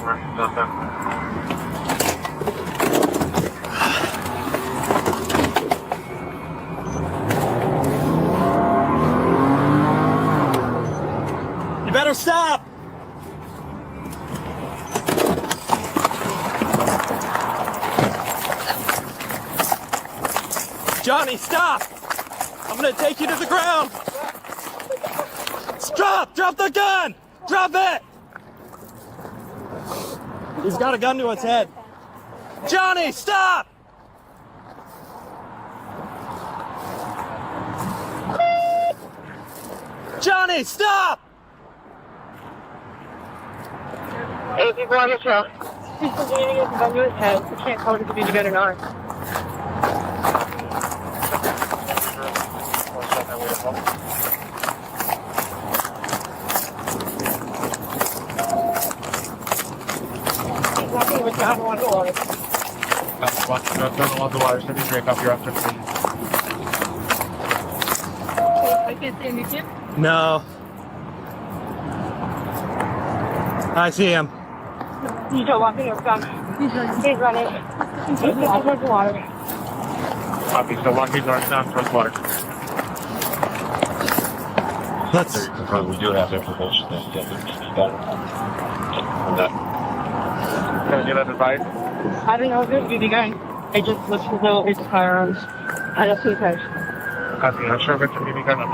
You better stop! Johnny, stop! I'm gonna take you to the ground! Stop! Drop the gun! Drop it! He's got a gun to his head. Johnny, stop! Johnny, stop! Hey, people on your truck. He's continuing to get the gun to his head. We can't tell him to be together or not. He's walking with God on the water. Don't want the water, so just break off your after, please. I can't see him, you can? No. I see him. He's still walking with God. He's running. He's walking towards the water. Copy, so walking north down towards water. Let's. We do have information that Can I get that advice? I don't know if there's BB gun. I just listened to his firearms. I don't see his head. Casi, no sure if it's significant or not.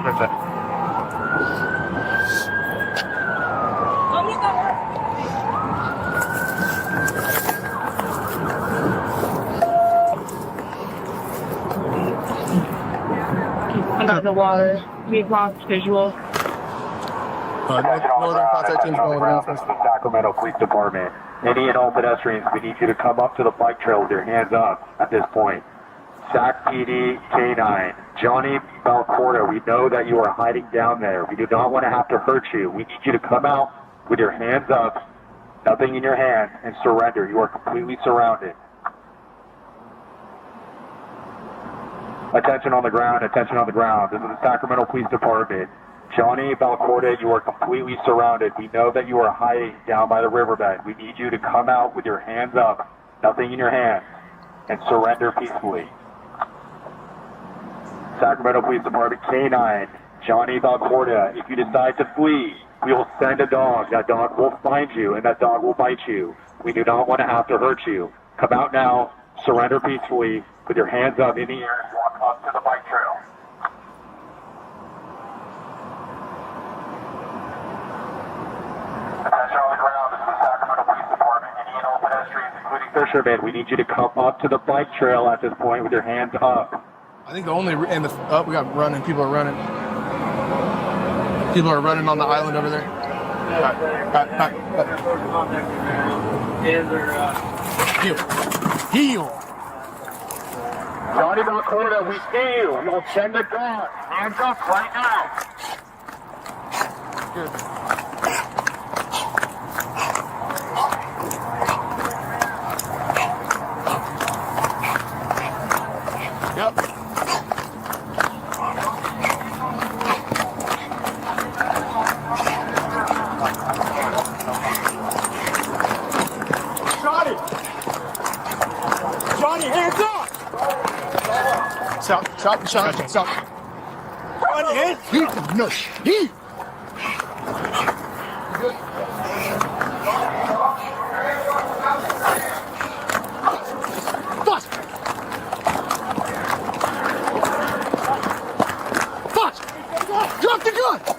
Under the water. We've lost visual. Northern contact team's going with announcements. Sacramento Police Department. Any and all pedestrians, we need you to come up to the bike trail with your hands up at this point. Sac PD K9. Johnny Balcorda, we know that you are hiding down there. We do not want to have to hurt you. We need you to come out with your hands up, nothing in your hand, and surrender. You are completely surrounded. Attention on the ground, attention on the ground. This is the Sacramento Police Department. Johnny Balcorda, you are completely surrounded. We know that you are hiding down by the riverbed. We need you to come out with your hands up, nothing in your hands, and surrender peacefully. Sacramento Police Department K9, Johnny Balcorda, if you decide to flee, we will send a dog. That dog will find you, and that dog will bite you. We do not want to have to hurt you. Come out now, surrender peacefully, with your hands up in the air, and walk up to the bike trail. Attention on the ground, this is the Sacramento Police Department. Any and all pedestrians, including fishermen, we need you to come up to the bike trail at this point with your hands up. I think the only we got running. People are running. People are running on the island over there. Heel. Johnny Balcorda, we see you. We'll send a dog. Hands up right now. Good. Yep. Johnny, hands up! Stop. Johnny, hands up!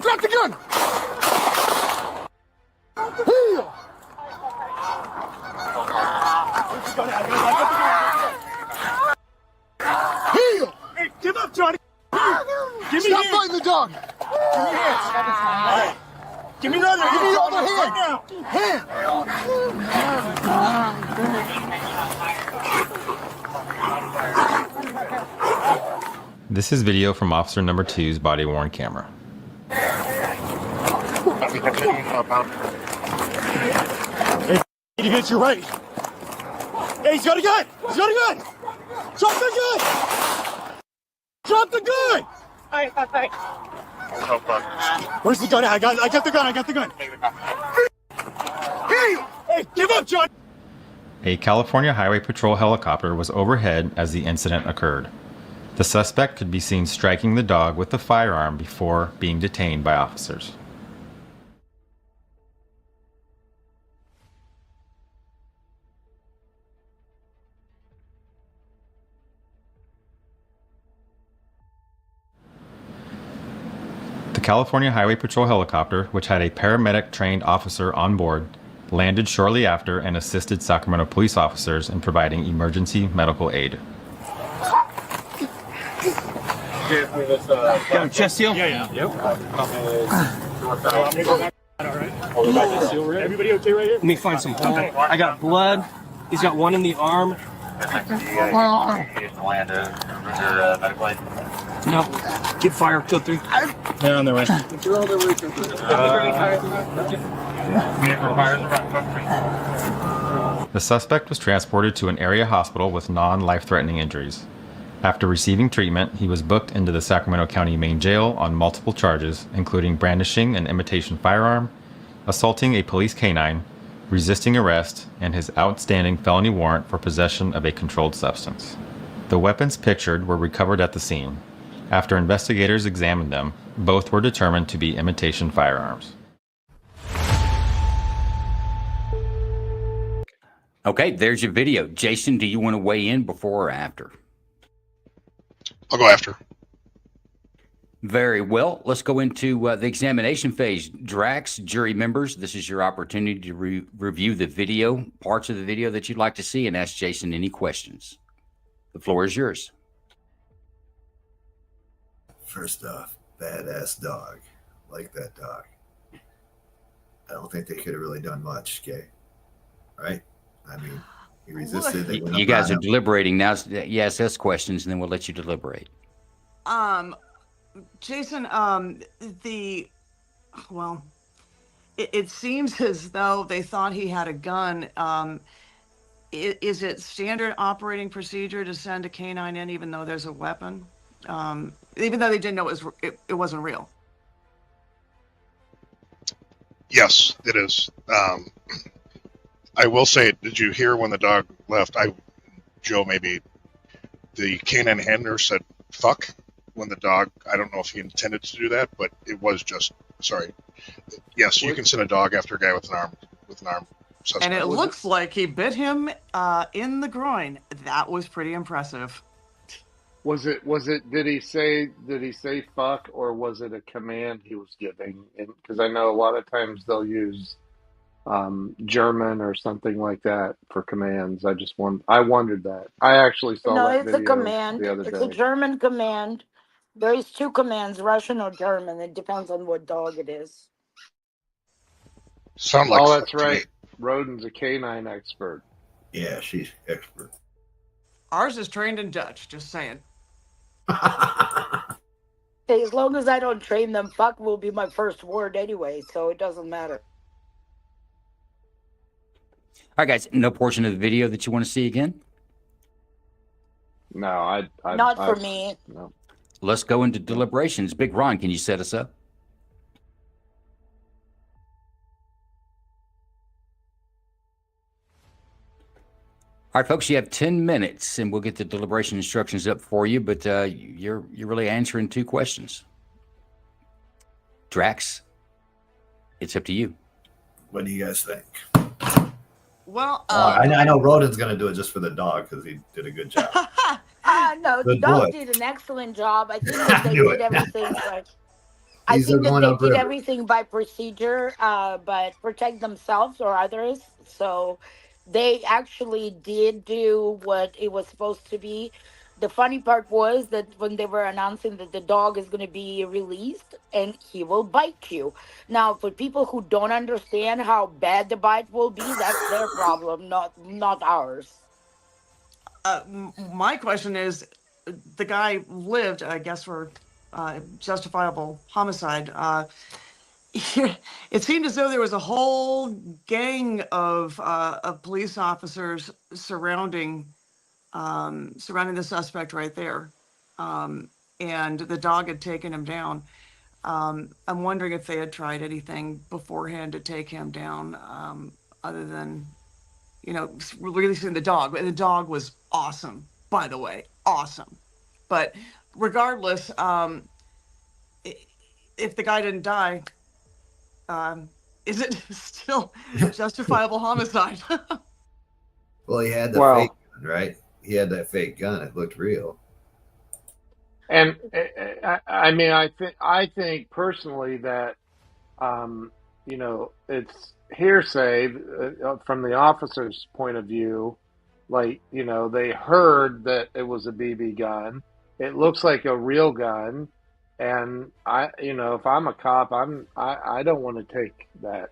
Drop the gun! Heel! Heel! Hey, give up, Johnny! Give me Stop fighting the dog! Give me hands! Give me the other hand! Give me the other hand! Right now. This is video from Officer Number 2's body-worn camera. Hey, you get your right. Hey, he's got a gun! He's got a gun! Drop the gun! Drop the gun! Alright. Where's the gun? I got the gun. Hey, give up, John! A California Highway Patrol helicopter was overhead as the incident occurred. The suspect could be seen striking the dog with a firearm before being detained by officers. The California Highway Patrol helicopter, which had a paramedic-trained officer on board, landed shortly after and assisted Sacramento police officers in providing emergency medical aid. Chest seal? Yeah. Yep. Everybody okay right here? Let me find some blood. I got blood. He's got one in the arm. No. Get fire. Kill 3. They're on their way. The suspect was transported to an area hospital with non-life-threatening injuries. After receiving treatment, he was booked into the Sacramento County Main Jail on multiple charges, including brandishing an imitation firearm, assaulting a police canine, resisting arrest, and his outstanding felony warrant for possession of a controlled substance. The weapons pictured were recovered at the scene. After investigators examined them, both were determined to be imitation firearms. Okay, there's your video. Jason, do you want to weigh in before or after? I'll go after. Very well. Let's go into the examination phase. Drax, jury members, this is your opportunity to review the video, parts of the video that you'd like to see, and ask Jason any questions. The floor is yours. First off, badass dog. Like that dog. I don't think they could have really done much, okay? Right? I mean, he resisted. They went You up guys on are him. deliberating now. You ask us questions, and then we'll let you deliberate. Jason, it seems as though they thought he had a gun. Is it standard operating procedure to send a canine in even though there's a weapon? Even though they didn't know it wasn't real? Yes, it is. I will say, did you hear when the dog left? Joe, maybe the canine handler said "fuck" when the dog. I don't know if he intended to do that, but it was just sorry. Yes, you can send a dog after a guy with an arm suspect. And it looks like he bit him in the groin. That was pretty impressive. Was it? Did he say fuck, or was it a command he was giving? Because I know a lot of times they'll use German or something like that for commands. I wondered that. I actually saw No, that it's a video command. the other It's a day. German command. There's two commands, Russian or German. It depends on what dog it is. Sound like Oh, fuck that's to me. right. Roden's a canine expert. Yeah, she's expert. Ours is trained in Dutch, just saying. Hey, as long as I don't train them, fuck will be my first word anyway, so it doesn't matter. All right, guys, no portion of the video that you want to see again? No, Not for me. No. Let's go into deliberations. Big Ron, can you set us up? All right, folks, you have 10 minutes, and we'll get the deliberation instructions up for you, but you're really answering two questions. Drax, it's up to you. What do you guys think? Well, I know Roden's going to do it just for the dog because he did a good job. No, the Good dog boy. did an excellent job. I think that they Knew did it. everything right. I These are think that going they up did river. everything by procedure, but protect themselves or others. So they actually did do what it was supposed to be. The funny part was that when they were announcing that the dog is going to be released and he will bite you. Now, for people who don't understand how bad the bite will be, that's their problem, not ours. My question is, the guy lived, I guess, for justifiable homicide. It seemed as though there was a whole gang of police officers surrounding the suspect right there, and the dog had taken him down. I'm wondering if they had tried anything beforehand to take him down, other than, releasing the dog. And the dog was awesome, by the way, awesome. But regardless, if the guy didn't die, is it still justifiable homicide? Well, he had the fake gun, right? He had that fake gun. It looked real. And I mean, I think personally that it's hearsay from the officer's point of view. Like, they heard that it was a BB gun. It looks like a real gun, and if I'm a cop, I don't want to take that.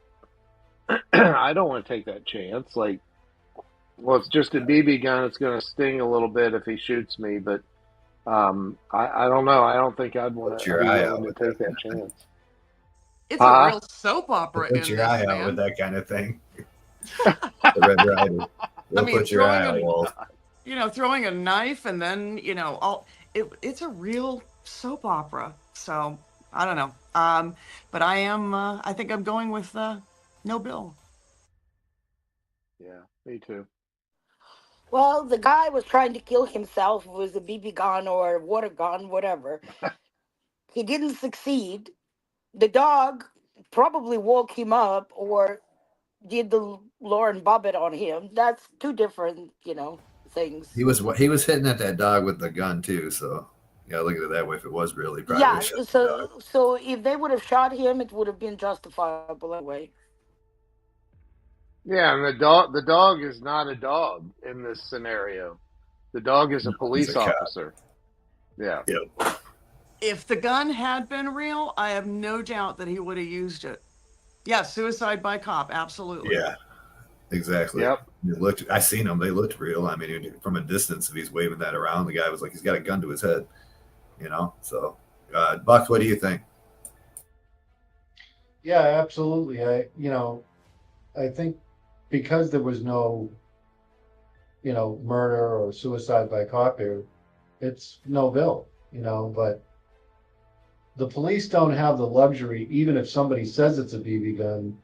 I don't want to take that chance. Like, well, it's just a BB gun. It's going to sting a little bit if he shoots me, but I don't know. I don't think I'd want to be willing to take that chance. It's a real soap opera Put in your eye this, out man. with that kind of thing. The Red Rider. We'll put your eye out, Wolf. Throwing a knife and then, it's a real soap opera. So I don't know. But I think I'm going with no bill. Yeah, me too. Well, the guy was trying to kill himself with a BB gun or a water gun, whatever. He didn't succeed. The dog probably woke him up or did the Lauren Bobbitt on him. That's two different, things. He was hitting at that dog with the gun too, so Yeah, look at it that way. If it was real, he probably Yeah, would have shot the dog. so if they would have shot him, it would have been justifiable anyway. Yeah, and the dog is not a dog in this scenario. The dog is a He's a police cop. officer. Yeah. Yep. If the gun had been real, I have no doubt that he would have used it. Yeah, suicide by cop, absolutely. Yeah, exactly. Yep. It looked. I seen them. They looked real. I mean, from a distance, if he's waving that around, the guy was like, he's got a gun to his head. So, Buck, what do you think? Yeah, absolutely. I think because there was no, murder or suicide by cop here, it's no bill, but the police don't have the luxury, even if somebody says it's a BB gun.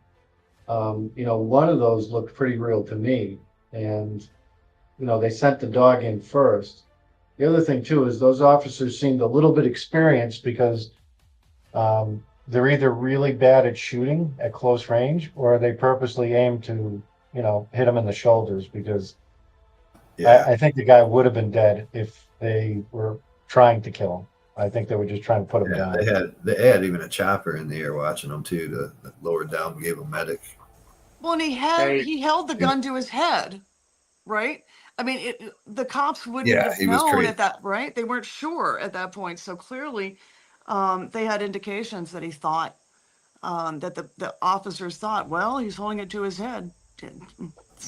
One of those looked pretty real to me, and, they sent the dog in first. The other thing too is those officers seemed a little bit experienced because they're either really bad at shooting at close range or they purposely aim to, hit him in the shoulders because I think the guy would have been dead if they were trying to kill him. I think they were just trying to put him down. They had even a chopper in the air watching them too to lower it down, gave him medic. Well, and he held the gun to his head, right? I mean, the cops wouldn't have known at that, right? They weren't sure at that point. So clearly, they had indications that he thought, that the officers thought, well, he's holding it to his head. They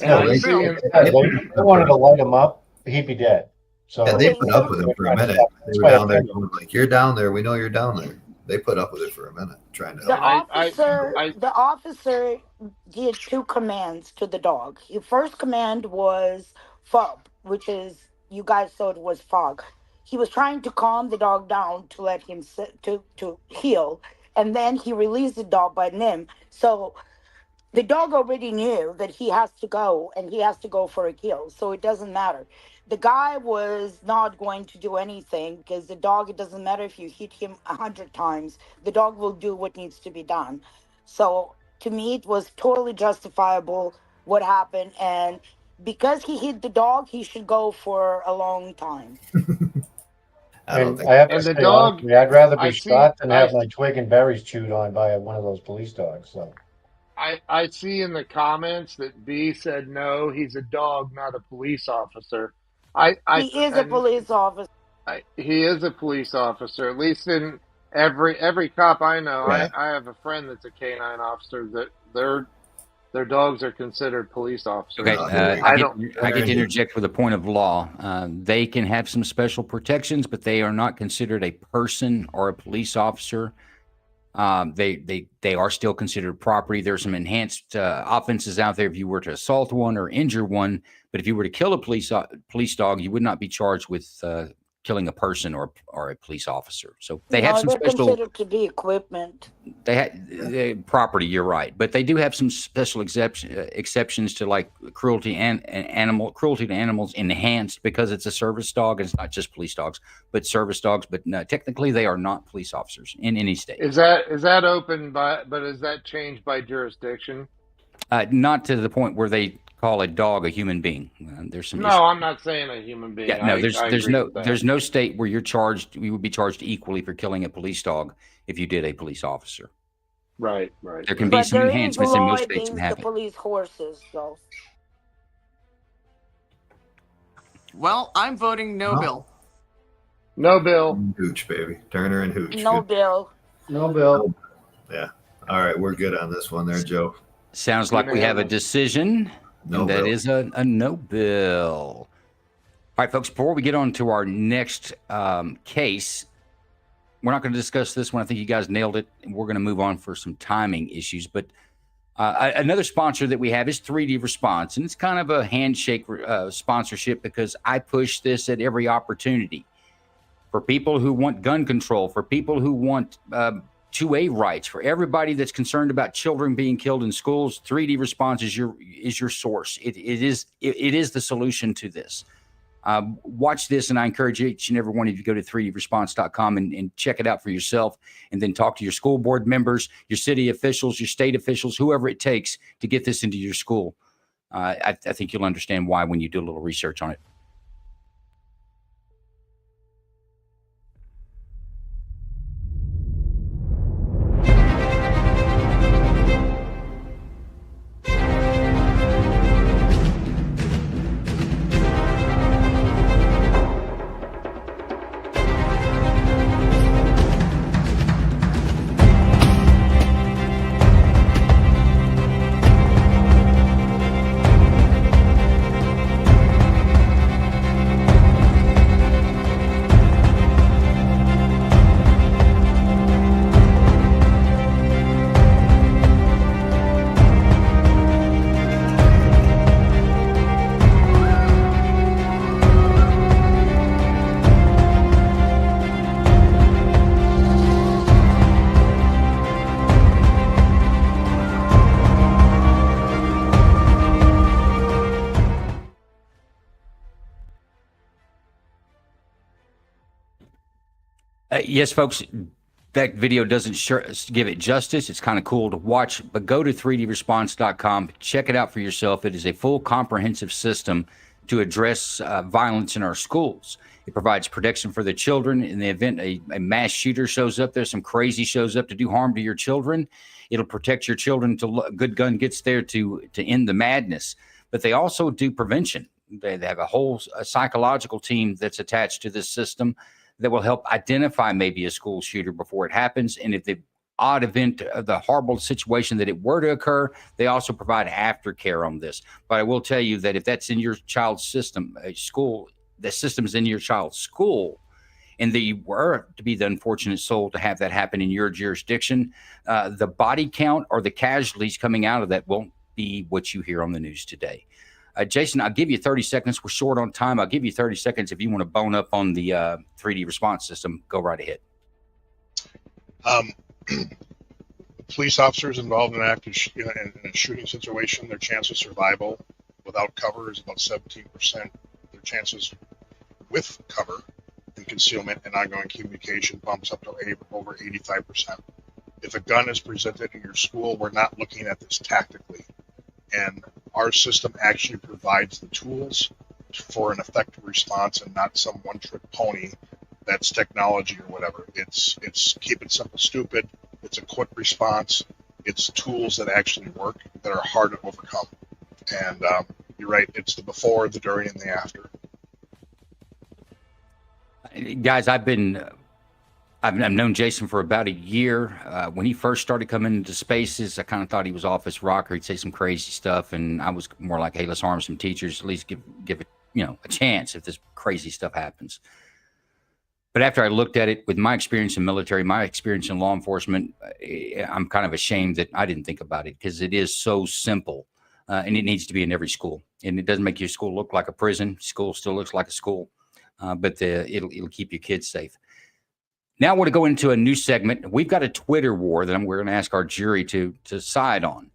wanted to light him up, he'd be dead. So they put up with him for a minute. They were down there going like, "You're down there. We know you're down there." They put up with it for a minute, trying to help. The officer did two commands to the dog. His first command was fob, which is, you guys thought it was fog. He was trying to calm the dog down to let him to heal, and then he released the dog by him. So the dog already knew that he has to go, and he has to go for a kill. So it doesn't matter. The guy was not going to do anything because the dog, it doesn't matter if you hit him 100 times, the dog will do what needs to be done. So to me, it was totally justifiable what happened. And because he hit the dog, he should go for a long time. I have to say, honestly, I'd rather be shot than have my twig and berries chewed on by one of those police dogs. So. I see in the comments that B said no, he's a dog, not a police officer. He is a police officer. He is a police officer, at least in every cop I know. Yeah. I have a friend that's a canine officer that their dogs are considered police officers. Okay, I get to interject with a point of law. They can have some special protections, but they are not considered a person or a police officer. They are still considered property. There's some enhanced offenses out there if you were to assault one or injure one. But if you were to kill a police dog, you would not be charged with killing a person or a police officer. So they have some special. Considered to be equipment. They had property. You're right, but they do have some special exceptions to like cruelty to animals enhanced because it's a service dog and it's not just police dogs, but service dogs. But no, technically, they are not police officers in any state. Is that open but is that changed by jurisdiction? Not to the point where they call a dog a human being. There's some. No, I'm not saying a human being. Yeah, no, there's no state where you would be charged equally for killing a police dog if you did a police officer. Right. There can be some enhancements in most states that have the police horses, though. Well, I'm voting no bill. No bill. Hooch, baby. Turner and Hooch. No bill. No bill. Yeah. All right, we're good on this one there, Joe. Sounds like we have a decision. No and that bill. is a no bill. All right, folks, before we get on to our next case, we're not going to discuss this one. I think you guys nailed it. We're going to move on for some timing issues. But another sponsor that we have is 3D Response. And it's kind of a handshake sponsorship because I push this at every opportunity. For people who want gun control, for people who want 2A rights, for everybody that's concerned about children being killed in schools, 3D Response is your source. It is the solution to this. Watch this, and I encourage each and every one of you to go to 3dresponse.com and check it out for yourself, and then talk to your school board members, your city officials, your state officials, whoever it takes to get this into your school. I think you'll understand why when you do a little research on it. Yes, folks, that video doesn't give it justice. It's kind of cool to watch, but go to 3dresponse.com. Check it out for yourself. It is a full comprehensive system to address violence in our schools. It provides protection for the children in the event a mass shooter shows up there, some crazy shows up to do harm to your children. It'll protect your children until a good gun gets there to end the madness. But they also do prevention. They have a whole psychological team that's attached to this system that will help identify maybe a school shooter before it happens. And if the odd event, the horrible situation that it were to occur, they also provide aftercare on this. But I will tell you that if that's in your child's system, a school, the system's in your child's school, and that you were to be the unfortunate soul to have that happen in your jurisdiction, the body count or the casualties coming out of that won't be what you hear on the news today. Jason, I'll give you 30 seconds. We're short on time. I'll give you 30 seconds. If you want to bone up on the 3D response system, go right ahead. Police officers involved in a shooting situation, their chance of survival without cover is about 17%. Their chances with cover and concealment and ongoing communication bumps up to over 85%. If a gun is presented in your school, we're not looking at this tactically. And our system actually provides the tools for an effective response and not some one-trick pony that's technology or whatever. It's keep it simple, stupid. It's a quick response. It's tools that actually work that are hard to overcome. And you're right. It's the before, the during, and the after. Guys, I've known Jason for about a year. When he first started coming into spaces, I kind of thought he was off his rocker. He'd say some crazy stuff, and I was more like, "Hey, let's harm some teachers. At least give it, a chance if this crazy stuff happens." But after I looked at it with my experience in military, my experience in law enforcement, I'm kind of ashamed that I didn't think about it because it is so simple, and it needs to be in every school. And it doesn't make your school look like a prison. School still looks like a school, but it'll keep your kids safe. Now I want to go into a new segment. We've got a Twitter war that we're going to ask our jury to side on.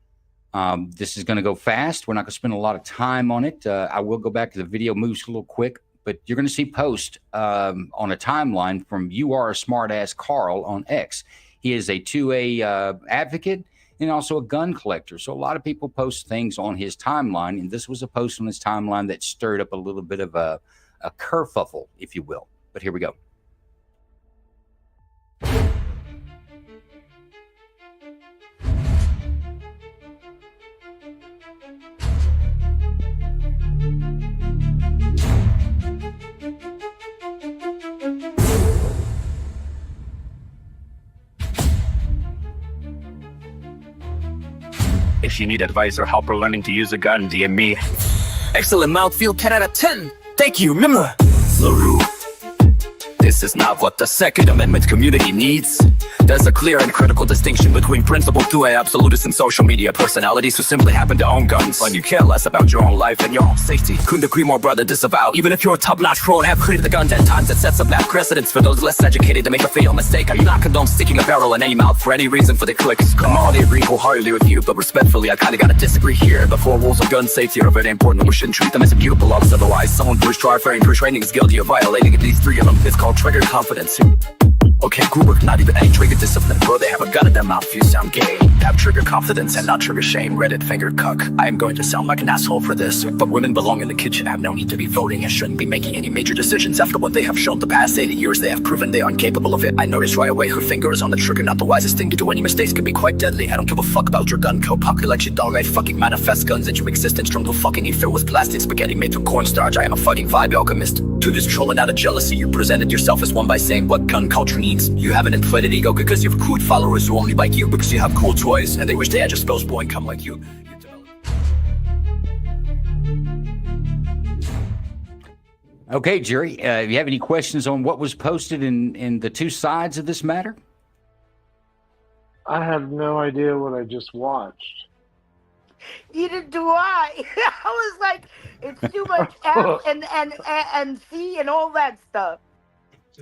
This is going to go fast. We're not going to spend a lot of time on it. I will go back to the video moves a little quick, but you're going to see post on a timeline from You Are a Smartass Carl on X. He is a 2A advocate and also a gun collector. So a lot of people post things on his timeline, and this was a post on his timeline that stirred up a little bit of a kerfuffle, if you will. But here we go. If you need advice or help or learning to use a gun, DM me. Excellent mouthfeel, 10 out of 10. Thank you, remember. LaRue. This is not what the Second Amendment community needs. There's a clear and critical distinction between principled 2A absolutists and social media personalities who simply happen to own guns, when you care less about your own life and your own safety. Couldn't agree more, brother, disavow. Even if you're a top-notch pro and have created the gun 10 times, it sets a bad precedence for those less educated to make a fatal mistake. I do not condone sticking a barrel in any mouth for any reason for the clicks. Come on, I agree wholeheartedly with you, but respectfully, I kinda gotta disagree here. The 4 rules of gun safety are very important, we shouldn't treat them as immutable, otherwise someone who is trial-faring for training is guilty of violating at least 3 of them. It's called trigger confidence. Okay, Gruber, not even any trigger discipline. Bro, they have a gun in their mouth, you sound gay. Have trigger confidence and not trigger shame. Reddit finger cuck. I am going to sound like an asshole for this, but women belong in the kitchen, have no need to be voting, and shouldn't be making any major decisions after what they have shown the past 80 years. They have proven they are incapable of it. I noticed right away her finger is on the trigger, not the wisest thing to do. Any mistakes could be quite deadly. I don't give a fuck about your gun code. Population dog, I fucking manifest guns into existence from the fucking ether with plastic spaghetti made from cornstarch. I am a fucking vibe alchemist. To this trolling out of jealousy, you presented yourself as one by saying what gun culture needs. You have an inflated ego because you have cool followers who only like you because you have cool toys, and they wish they had just those boy and come like you. Okay, Jerry, do you have any questions on what was posted in the 2 sides of this matter? I have no idea what I just watched. Neither do I. I was like, it's too much F and C and all that stuff.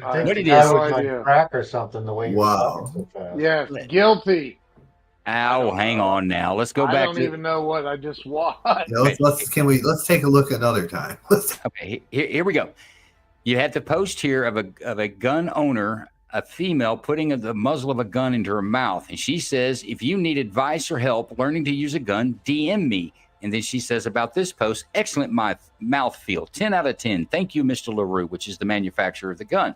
I What think it the guy is? was on crack or something, the way you're talking so fast. Yes, guilty. Ow, hang on now. Let's go I back don't to even know what I just watched. Yeah, let's take a look another time. Okay, here we go. You had the post here of a gun owner a female putting the muzzle of a gun into her mouth. And she says, if you need advice or help learning to use a gun, DM me. And then she says about this post, excellent mouth feel, 10 out of 10. Thank you, Mr. LaRue, which is the manufacturer of the gun.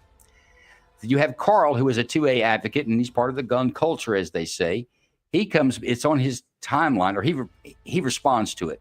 You have Carl, who is a 2A advocate, and he's part of the gun culture, as they say. He comes, it's on his timeline, or he responds to it.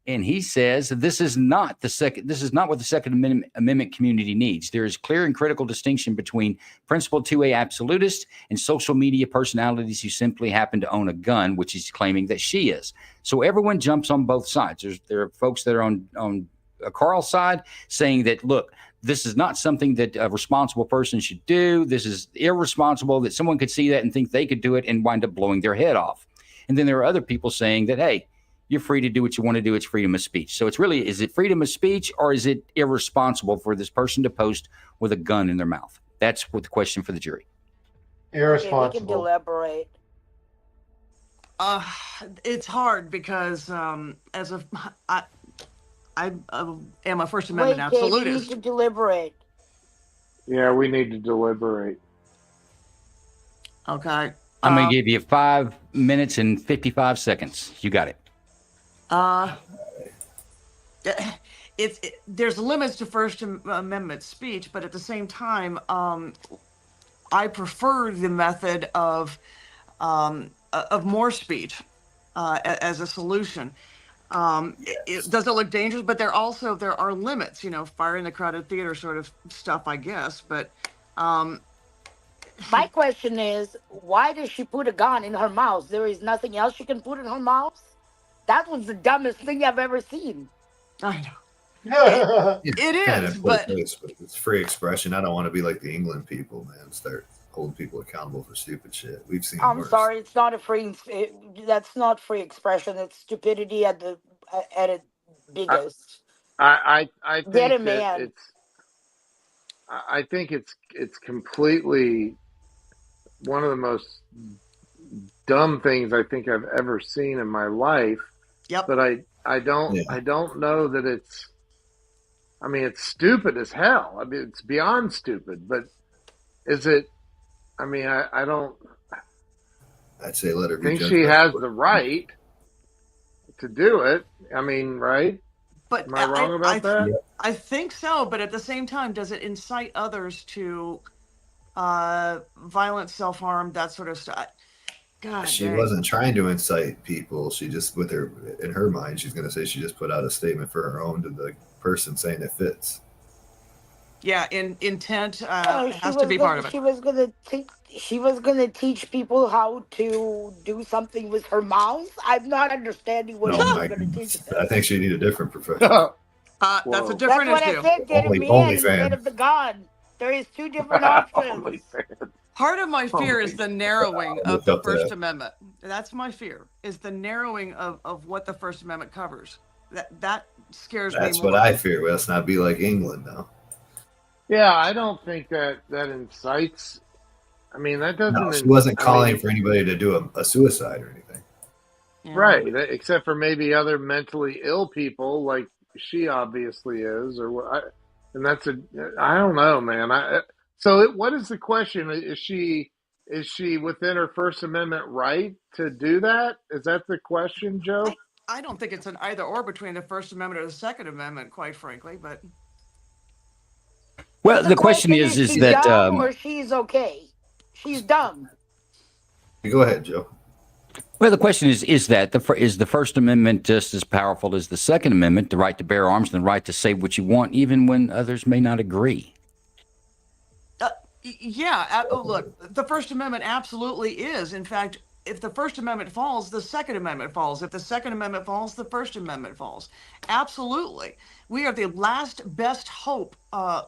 And he says this is not what the Second Amendment community needs. There is clear and critical distinction between principled 2A absolutists and social media personalities who simply happen to own a gun, which he's claiming that she is. So everyone jumps on both sides. There are folks that are on Carl's side saying that, look, this is not something that a responsible person should do. This is irresponsible, that someone could see that and think they could do it and wind up blowing their head off. And then there are other people saying that, hey, you're free to do what you want to do. It's freedom of speech. So it's really, is it freedom of speech or is it irresponsible for this person to post with a gun in their mouth? That's what the question for the jury. Irresponsible. We can deliberate. It's hard because I am a First Amendment absolutist. We need to deliberate. Yeah, we need to deliberate. Okay. I'm going to give you 5 minutes and 55 seconds. You got it. There's limits to First Amendment speech, but at the same time, I prefer the method of more speech as a solution. It doesn't look dangerous, but there are limits, fire in the crowded theater sort of stuff, I guess. But my question is, why does she put a gun in her mouth? There is nothing else she can put in her mouth? That was the dumbest thing I've ever seen. I know. It is, but it's free expression. I don't want to be like the England people, man. Start holding people accountable for stupid shit. We've seen. I'm worse. sorry, it's not that's not free expression. It's stupidity at its biggest. I think Get a that man. I think it's completely one of the most dumb things I think I've ever seen in my life. Yep. But I don't know that it's. I mean, it's stupid as hell. I mean, it's beyond stupid. But is it? I mean, I don't. I'd say let her be. Think she has the right to do it. I mean, right? But am I wrong about that? Yeah. I think so. But at the same time, does it incite others to violence, self-harm, that sort of stuff? God, she wasn't trying to incite people. She just, in her mind, she's going to say she just put out a statement for her own to the person saying it fits. Yeah, intent has to be part of it. She was going to teach people how to do something with her mouth. I'm not understanding what she was going to teach them. I think she need a different profession. That's a different That's issue. what I said. Get a man instead of the gun. There is two different options. Part of my fear is the narrowing of the First Amendment. That's my fear, is the narrowing of what the First Amendment covers. That scares me more. That's what I fear. Let's not be like England, though. Yeah, I don't think that incites. I mean, that doesn't. No, she wasn't calling for anybody to do a suicide or anything. Yeah. Right, except for maybe other mentally ill people, like she obviously is, and that's I don't know, man. So what is the question? Is she within her First Amendment right to do that? Is that the question, Joe? I don't think it's an either or between the First Amendment or the Second Amendment, quite frankly. But well, the question is that dumb or she's okay. She's dumb. Go ahead, Joe. Well, the question is the First Amendment just as powerful as the Second Amendment, the right to bear arms and the right to say what you want, even when others may not agree? Yeah, look, the First Amendment absolutely is. In fact, if the First Amendment falls, the Second Amendment falls. If the Second Amendment falls, the First Amendment falls. Absolutely. We are the last best hope on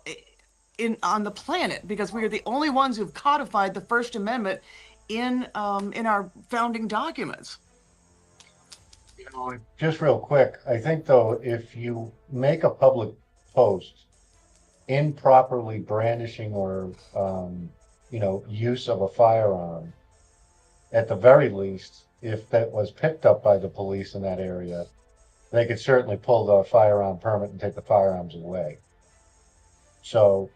the planet because we are the only ones who've codified the First Amendment in our founding documents. Just real quick, I think though, if you make a public post improperly brandishing or use of a firearm, at the very least, if that was picked up by the police in that area, they could certainly pull the firearm permit and take the firearms away. So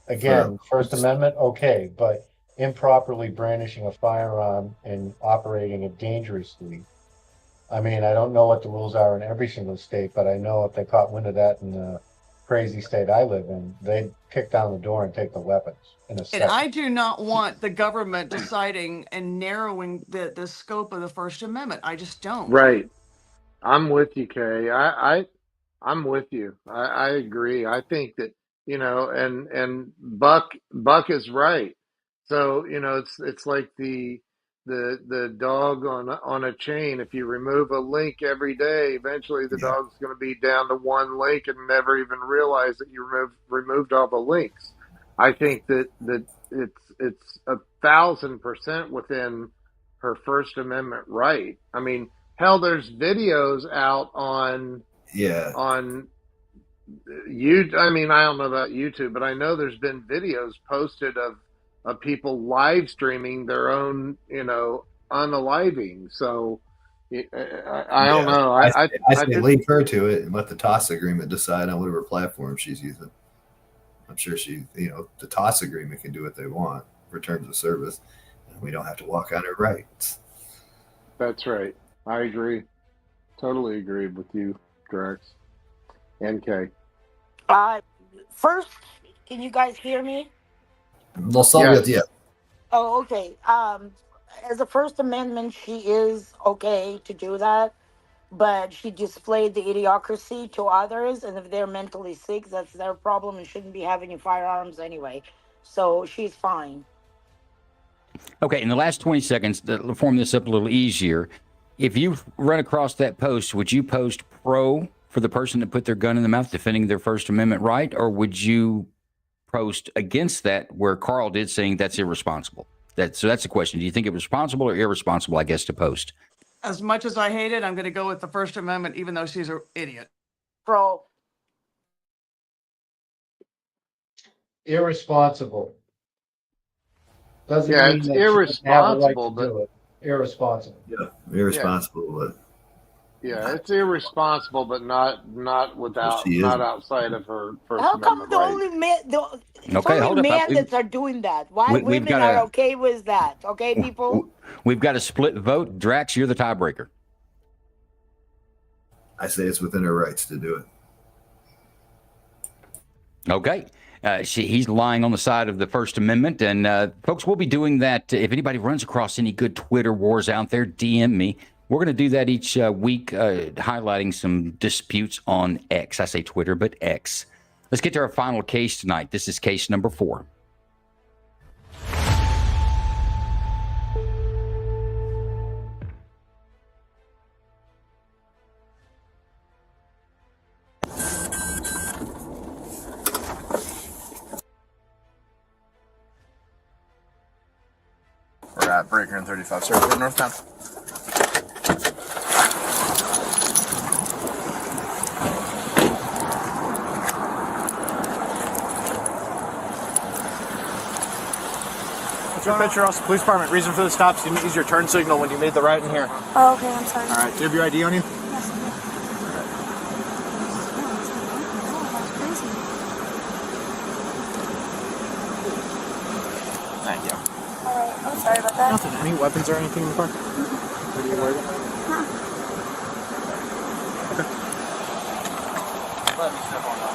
Again, First Amendment, okay, but improperly brandishing a firearm and operating it dangerously. I mean, I don't know what the rules are in every single state, but I know if they caught wind of that in the crazy state I live in, they'd kick down the door and take the weapons in a And second. I do not want the government deciding and narrowing the scope of the First Amendment. I just don't. Right. I'm with you, Kay. I'm with you. I agree. I think that, and Buck is right. So, it's like the dog on a chain. If you remove a link every day, eventually the dog's going to be down to one link and never even realize that you removed all the links. I think that it's 1,000% within her First Amendment right. I mean, hell, there's videos out on you. I mean, I don't know about YouTube, but I know there's been videos posted of people live streaming their own, unaliving. So I don't know. I say leave her to it and let the TOS agreement decide on whatever platform she's using. I'm sure the TOS agreement can do what they want for terms of service, and we don't have to walk on her rights. That's right. I agree. Totally agree with you, Drax and Kay. First, can you guys hear me? Yeah. Oh, okay. As a First Amendment, she is okay to do that, but she displayed the idiocracy to others, and if they're mentally sick, that's their problem and shouldn't be having firearms anyway. So she's fine. Okay, in the last 20 seconds, to form this up a little easier, if you run across that post, would you post pro for the person that put their gun in the mouth defending their First Amendment right, or would you post against that where Carl did, saying that's irresponsible? So that's the question. Do you think it was responsible or irresponsible, I guess, to post? As much as I hate it, I'm going to go with the First Amendment, even though she's an idiot. Pro. Irresponsible. Doesn't Yeah, mean it's that she doesn't have a right irresponsible, to but do it. Irresponsible. Yeah, irresponsible, but yeah, it's irresponsible, but not outside of her First How come Amendment the right. only men, it's Okay, hold only up. men that are doing that? Why we've women got are a- okay with that? Okay, people? We've got a split vote. Drax, you're the tiebreaker. I say it's within her rights to do it. Okay. He's lying on the side of the First Amendment. And folks, we'll be doing that. If anybody runs across any good Twitter wars out there, DM me. We're going to do that each week, highlighting some disputes on X. I say Twitter, but X. Let's get to our final case tonight. This is case number 4. We're at Breaker and 35 Circle, Northtown. What's your picture, Austin Police Department? Reason for the stops, you didn't use your turn signal when you made the right in here. Oh, okay, I'm sorry. All right, do you have your ID on you? Yes, I do. Thank you. Alright, I'm sorry about that. Nothing. Any weapons or anything in the car? What are you worried about? Okay. Let me step on that.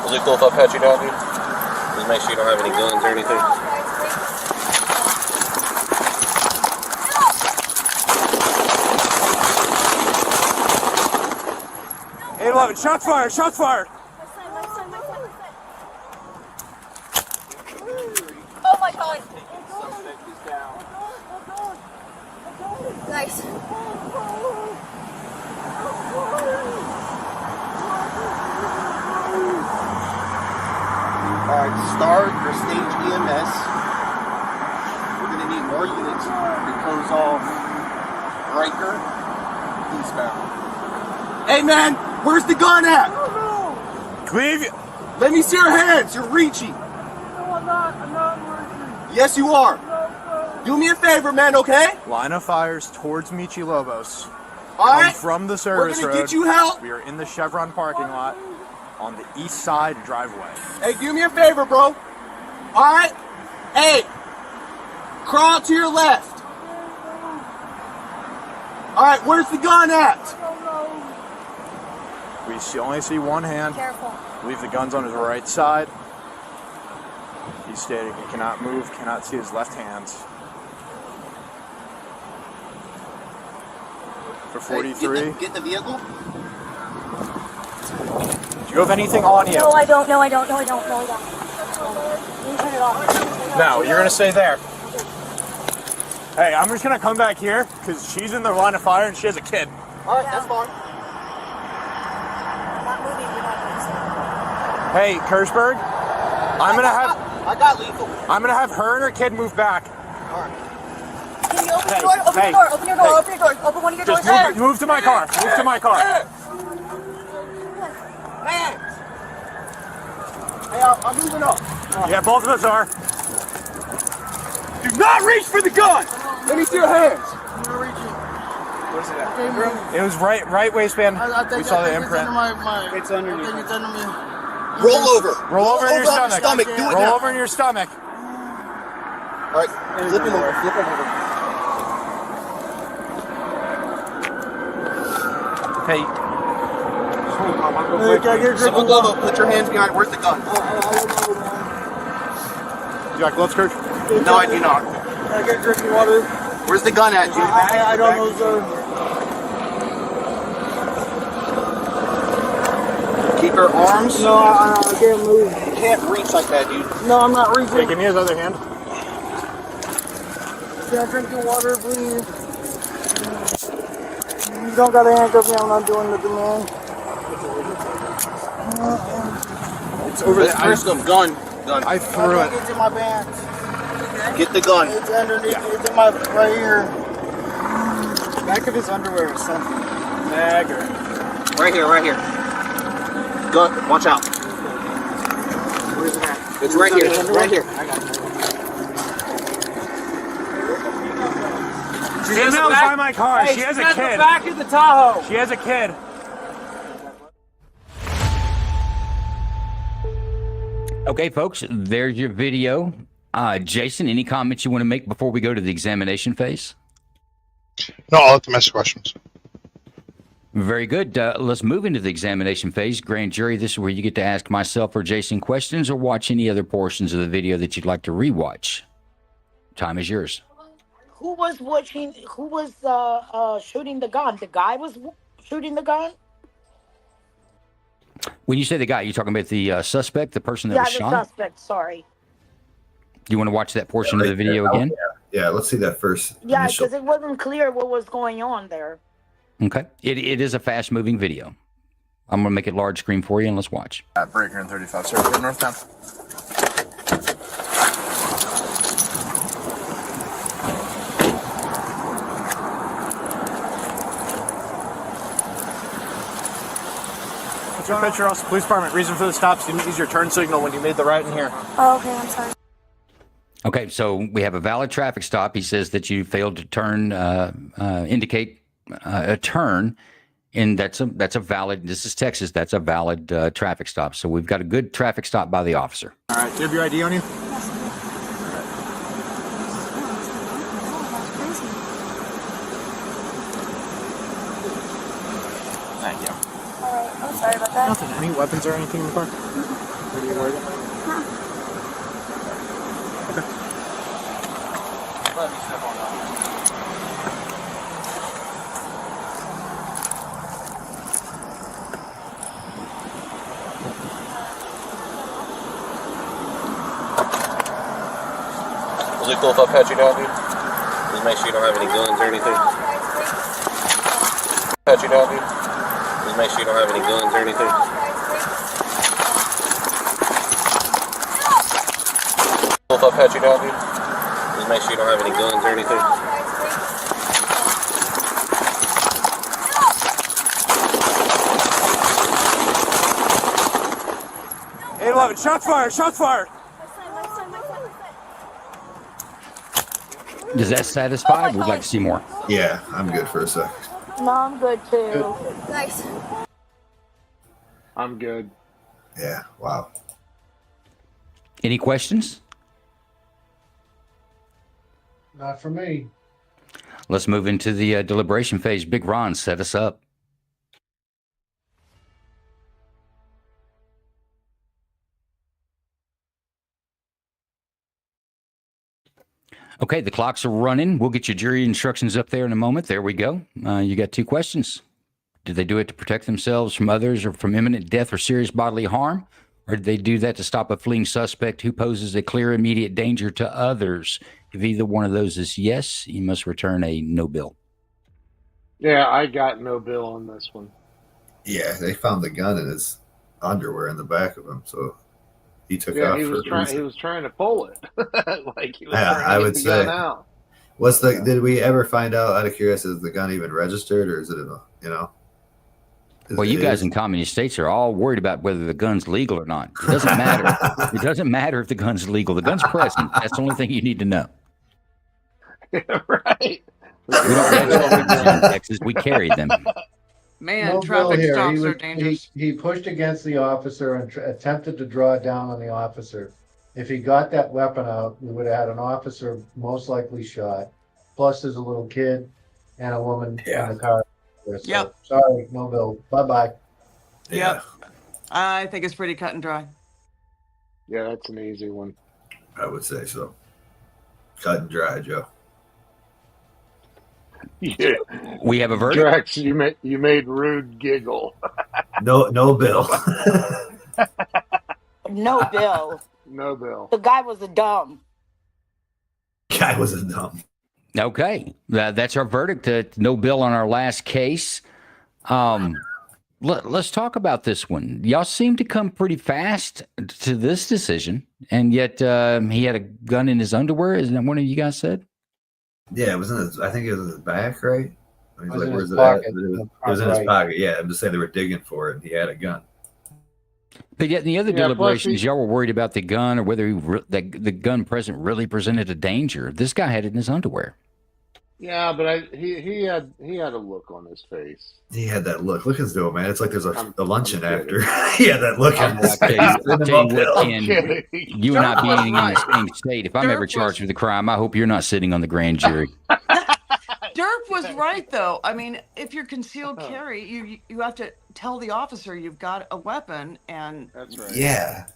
Is it cool if I pat you down, dude? Just make sure you don't have any guns or anything. 811, shots fired, shots fired! Oh my god! Nice. Alright, start or stage EMS. We're going to need more units to close off Breaker eastbound. Hey man, where's the gun at? Cleve, let me see your hands. You're reaching. No, I'm not. I'm not working. Yes, you are. No. Do me a favor, man, okay? Line of fires towards Lobos. All Come right. from the service We're road. gonna get you help. We are in the Chevron parking lot on the east side driveway. Hey, do me a favor, bro. All right. Hey, crawl to your left. All right, where's the gun at? We only see one hand. Careful. I believe the gun's on his right side. He's stating he cannot move, cannot see his left hand. For 43. Hey, get the vehicle. Do you have anything on you? No, I don't. No, I don't. No, I don't. No, I don't. You can turn it off. No, you're gonna stay there. Hey, I'm just gonna come back here because she's in the line of fire and she has a kid. All right, that's fine. Not moving. We're not moving. Hey, Kirschberg, I'm gonna have her and her kid move back. All right. Can you open the door? Open your door. Open your door. Open your door. Open one of your doors. Just move to my car. Move to my car. Man. Hey, I'm moving up. Yeah, both of us are. Do not reach for the gun. Let me see your hands. Where's it at? It was right waistband. We saw the imprint. It's underneath. Roll over. Roll over in your stomach. Do it Roll now. over in your stomach. All right, flip him over. Flip him over. Hey. Someone glove up. Put your hands behind. Where's the gun? You got gloves, Kurt? No, I do not. I get drinking water. Where's the gun at, dude? I don't know, sir. Keep your arms. No, I can't move. You can't reach like that, dude. No, I'm not reaching. Hey, give me his other hand. Can I drink your water, please? You don't gotta handcuff me. I'm not doing nothing, man. It's over there. Where's the gun? I threw it. It's in my pants. Get the gun. It's underneath. It's in my right here. Back of his underwear or something. Bag or. Right here, right here. Gun. Watch out. Where's it at? It's right here. Right here. I got it. Female's by my car. Hey, she has a she's at kid. the back of the Tahoe. She has a kid. Okay, folks, there's your video. Jason, any comments you want to make before we go to the examination phase? No, I'll let them ask questions. Very good. Let's move into the examination phase. Grand jury, this is where you get to ask myself or Jason questions or watch any other portions of the video that you'd like to rewatch. Time is yours. Who was watching? Who was shooting the gun? The guy was shooting the gun. When you say the guy, you're talking about the suspect, the person that Yeah, was the shot? suspect. Sorry. Do you want to watch that portion of the video again? Yeah, let's see that first. Yeah, initial. because it wasn't clear what was going on there. Okay. It is a fast-moving video. I'm going to make it large screen for you, and let's watch. Breaker in 35, sir. Go northbound. What's your picture? Also, police department. Reason for the stops. You didn't use your turn signal when you made the right in here. Oh, okay. I'm sorry. Okay, so we have a valid traffic stop. He says that you failed to turn, indicate a turn, and that's a valid. This is Texas. That's a valid traffic stop. So we've got a good traffic stop by the officer. All right. Do you have your ID on you? Thank you. All right. I'm sorry about that. Nothing. Any weapons or anything in the car? What are you worried about? Let me step on that. Is it cool if I pat you down, dude? Just make sure you don't have any guns or anything. Pat you down, dude? Just make sure you don't have any guns or anything. Cool if I pat you down, dude? Just make sure you don't have any guns or anything. 811, shots fired, shots fired. Does that satisfy? We'd like to see more. Yeah, I'm good for a second. No, I'm good too. Nice. I'm good. Yeah, wow. Any questions? Not for me. Let's move into the deliberation phase. Big Ron, set us up. Okay, the clocks are running. We'll get your jury instructions up there in a moment. There we go. You got 2 questions. Did they do it to protect themselves from others or from imminent death or serious bodily harm? Or did they do that to stop a fleeing suspect who poses a clear immediate danger to others? If either one of those is yes, you must return a no bill. Yeah, I got no bill on this one. Yeah, they found the gun in his underwear in the back of him, so he took Yeah, off he for was a trying. reason. He was trying to pull it, like he was Yeah, trying I to would get the gun say. out. What's the? Did we ever find out of curiosity, is the gun even registered, or is it? Well, you guys in communist states are all worried about whether the gun's legal or not. It doesn't matter. It doesn't matter if the gun's legal. The gun's present. That's the only thing you need to know. Right. We don't register guns in Texas. We carry them. Man, No bill traffic here. stops He are was dangerous. he pushed against the officer and attempted to draw down on the officer. If he got that weapon out, we would have had an officer most likely shot. Plus, there's a little kid and a woman in the car. So, Yep. Sorry, no bill. Bye bye. Yep. I think it's pretty cut and dry. Yeah, that's an easy one. I would say so. Cut and dry, Joe. Yeah. We have a verdict. Drax, you made Rude giggle. No bill. No bill. No bill. The guy was a dumb. Guy was a dumb. Okay, that's our verdict. No bill on our last case. Let's talk about this one. Y'all seem to come pretty fast to this decision, and yet he had a gun in his underwear. Isn't that one of you guys said? Yeah, it was in his. I think it was in his back, right? I mean, It was in where's his it pocket, at? the It was in front his pocket. Yeah, I'm just saying they were digging for it, and he had a gun. But yet in the other Yeah, plus deliberations, y'all were worried about the gun or whether the gun present really presented a danger. This guy had it in his underwear. Yeah, but he had a look on his face. He had that look. Look at his doing, man. It's like there's a luncheon I'm after. He had that look on his face. I'll tell you what, I'm Ken, kidding. you not being in the same state. If I'm ever charged with a crime, I hope you're not sitting on the grand jury. Dirk was right, though. I mean, if you're concealed carry, you have to tell the officer you've got a weapon, and that's right. Yeah.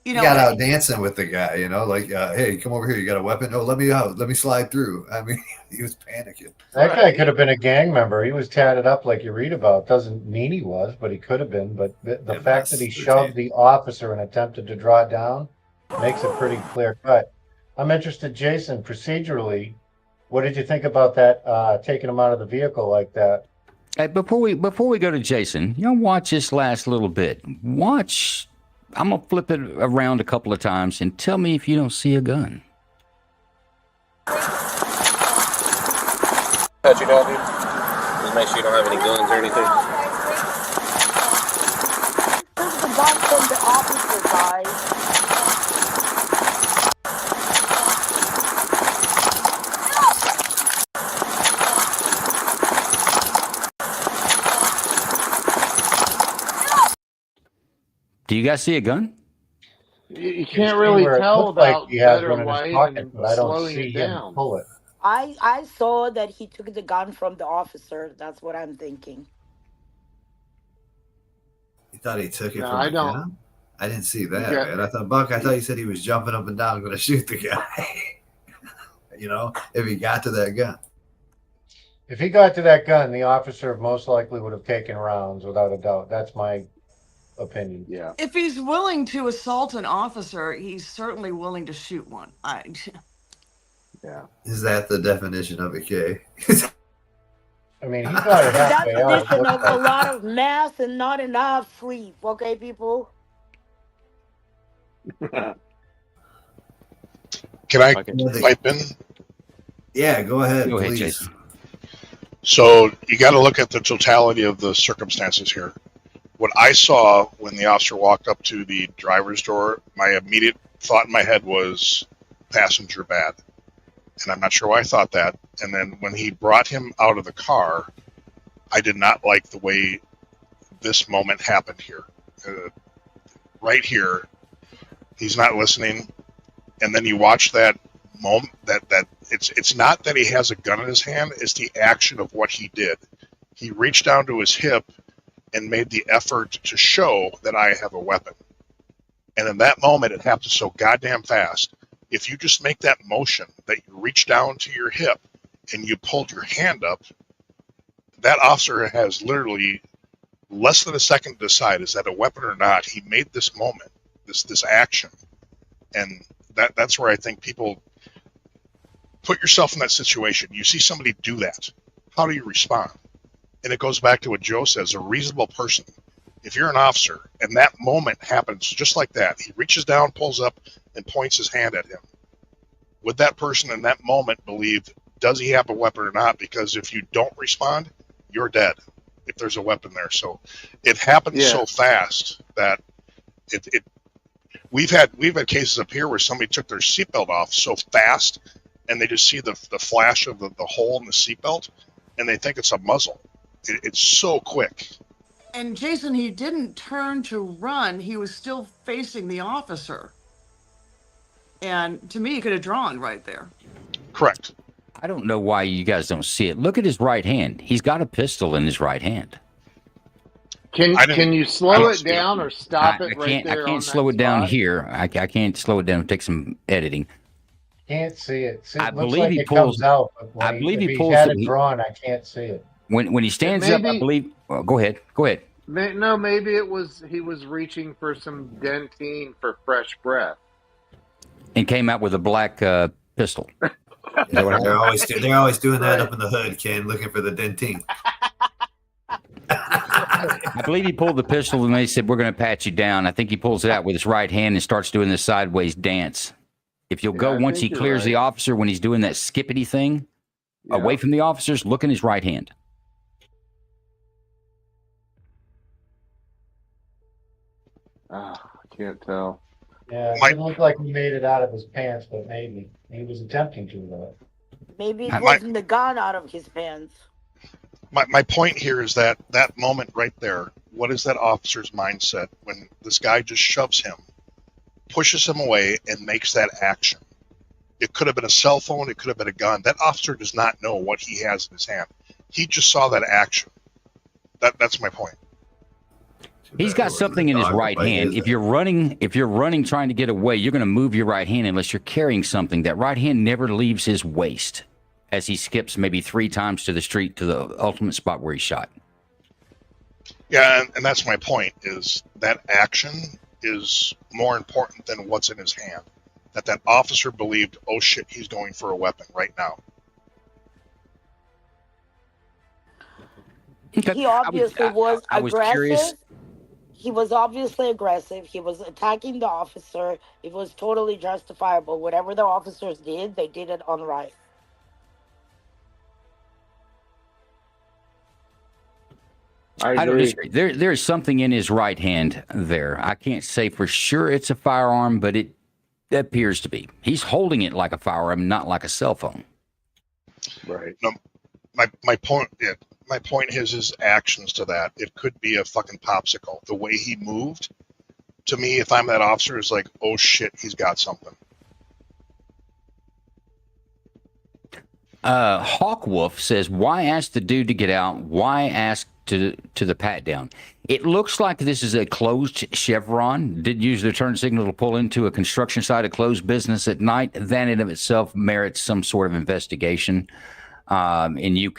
You He know, got out dancing with the guy, like, hey, come over here. You got a weapon? No, let me out. Let me slide through. I mean, he was panicking. That guy could have been a gang member. He was tatted up like you read about. Doesn't mean he was, but he could have been. But the fact that he shoved the officer and attempted to draw it down makes it pretty clear cut. I'm interested, Jason, procedurally, what did you think about that, taking him out of the vehicle like that? Hey, before we go to Jason, watch this last little bit. Watch. I'm gonna flip it around a couple of times and tell me if you don't see a gun. Pat you down, dude. Just make sure you don't have any guns or anything. This is the gun from the officer, guys. Do you guys see a gun? You can't really tell without he has better one in his light pocket, and but I don't slowing see it him down. pull it. I saw that he took the gun from the officer. That's what I'm thinking. You thought he took it No, from I the don't. gun? I didn't see that, Yeah. man. I thought, Buck, I thought you said he was jumping up and down going to shoot the guy. If he got to that gun. If he got to that gun, the officer most likely would have taken rounds without a doubt. That's my opinion. Yeah. if he's willing to assault an officer, he's certainly willing to shoot one. Yeah. Is that the definition of a K? I mean, he got it halfway out. Definition of a lot of mass and not enough sleep. Okay, people. Can I pipe in? Yeah, go ahead, Go ahead, please. Jason. So you got to look at the totality of the circumstances here. What I saw when the officer walked up to the driver's door, my immediate thought in my head was passenger bad. And I'm not sure why I thought that. And then when he brought him out of the car, I did not like the way this moment happened here. Right here, he's not listening. And then you watch that moment, that it's not that he has a gun in his hand, it's the action of what he did. He reached down to his hip and made the effort to show that I have a weapon. And in that moment, it happened so goddamn fast. If you just make that motion that you reach down to your hip and you pulled your hand up, that officer has literally less than a second to decide, is that a weapon or not? He made this moment, this action. And that's where I think people put yourself in that situation. You see somebody do that. How do you respond? And it goes back to what Joe says, a reasonable person. If you're an officer and that moment happens just like that, he reaches down, pulls up, and points his hand at him. Would that person in that moment believe, does he have a weapon or not? Because if you don't respond, you're dead if there's a weapon there. So it happened so fast that we've had cases up here where somebody took their seatbelt off so fast and they just see the flash of the hole in the seatbelt and they think it's a muzzle. It's so quick. And Jason, he didn't turn to run. He was still facing the officer. And to me, he could have drawn right there. Correct. I don't know why you guys don't see it. Look at his right hand. He's got a pistol in his right hand. Can you slow it down or stop it right there? I can't slow it down here. I can't slow it down. Take some editing. Can't see it. I Looks believe like he it pulls. comes out. But I believe if he pulls. had it drawn, I can't see it. When he stands up, I believe. Well, go ahead. Go ahead. No, maybe he was reaching for some dentine for fresh breath. And came out with a black pistol. They're always doing that up in the hood, Ken, looking for the dentine. I believe he pulled the pistol and they said, "We're going to pat you down." I think he pulls it out with his right hand and starts doing the sideways dance. If you'll go, once he clears the officer, when he's doing that skippity thing, away from the officers, look in his right hand. I can't tell. Yeah, it didn't look like he made it out of his pants, but maybe he was attempting to, though. Maybe it wasn't the gun out of his pants. My point here is that moment right there, what is that officer's mindset when this guy just shoves him, pushes him away, and makes that action? It could have been a cell phone. It could have been a gun. That officer does not know what he has in his hand. He just saw that action. That's my point. He's got something in his right hand. If you're running trying to get away, you're going to move your right hand unless you're carrying something. That right hand never leaves his waist as he skips maybe 3 times to the street to the ultimate spot where he shot. Yeah, and that's my point, is that action is more important than what's in his hand. That officer believed, oh shit, he's going for a weapon right now. He obviously was aggressive. Curious. He was obviously aggressive. He was attacking the officer. It was totally justifiable. Whatever the officers did, they did it on right. I don't disagree. There is something in his right hand there. I can't say for sure it's a firearm, but it appears to be. He's holding it like a firearm, not like a cell phone. Right. No, my point. My point is his actions to that. It could be a fucking popsicle. The way he moved, to me, if I'm that officer, is like, oh shit, he's got something. Hawkwolf says, "Why ask the dude to get out? Why ask to the pat down?" It looks like this is a closed Chevron. Did use the turn signal to pull into a construction site, a closed business at night. That in of itself merits some sort of investigation. And you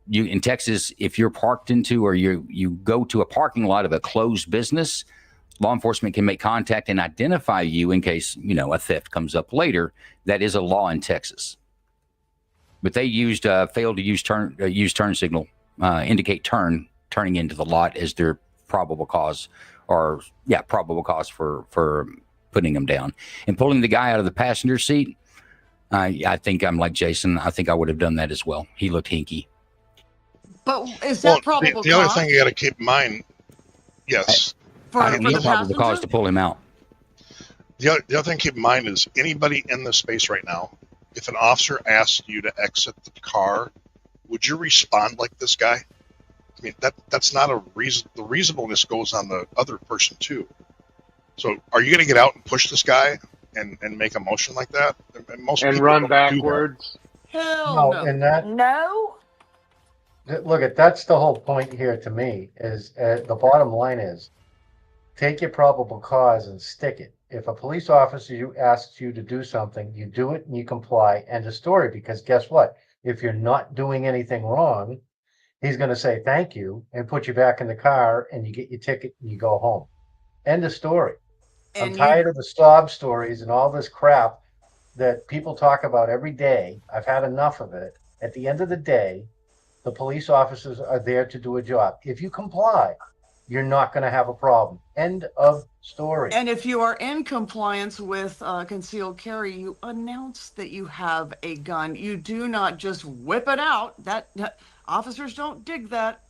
in Texas, if you're parked into or you go to a parking lot of a closed business, law enforcement can make contact and identify you in case a theft comes up later. That is a law in Texas. But they failed to use turn signal, indicate turning into the lot as their probable cause for putting them down and pulling the guy out of the passenger seat. I think I'm like Jason. I think I would have done that as well. He looked hinky. But is that probable the other thing you got to keep in mind, yes. For the probable cause to pull him out. The other thing to keep in mind is anybody in this space right now, if an officer asked you to exit the car, would you respond like this guy? I mean, that's not a reason. The reasonableness goes on the other person too. So are you going to get out and push this guy and make a motion like that? And most And people run don't backwards. Hell No, no. and that No. look, that's the whole point here to me. Is the bottom line is, take your probable cause and stick it. If a police officer asks you to do something, you do it and you comply. End of story. Because guess what? If you're not doing anything wrong, he's going to say thank you and put you back in the car, and you get your ticket and you go home. End of story. I'm And tired of the sob stories and all this crap that people talk about every day. I've had enough of it. At the end of the day, the police officers are there to do a job. If you comply, you're not going to have a problem. End of story. And if you are in compliance with concealed carry, you announce that you have a gun. You do not just whip it out. That officers don't dig that.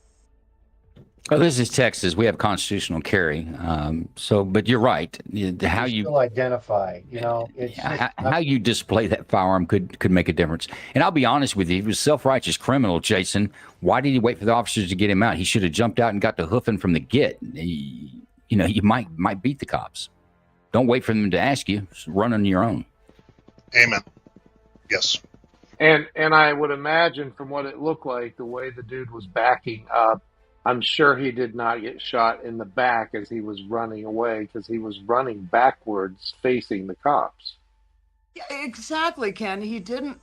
Well, this is Texas. We have constitutional carry. But you're right. How you still identify, it's how you display that firearm could make a difference. And I'll be honest with you, he was a self-righteous criminal, Jason. Why did he wait for the officers to get him out? He should have jumped out and got the hoofing from the get. You might beat the cops. Don't wait for them to ask you. Just run on your own. Amen. Yes. And I would imagine from what it looked like, the way the dude was backing up, I'm sure he did not get shot in the back as he was running away, because he was running backwards facing the cops. Yeah, exactly, Ken. He didn't.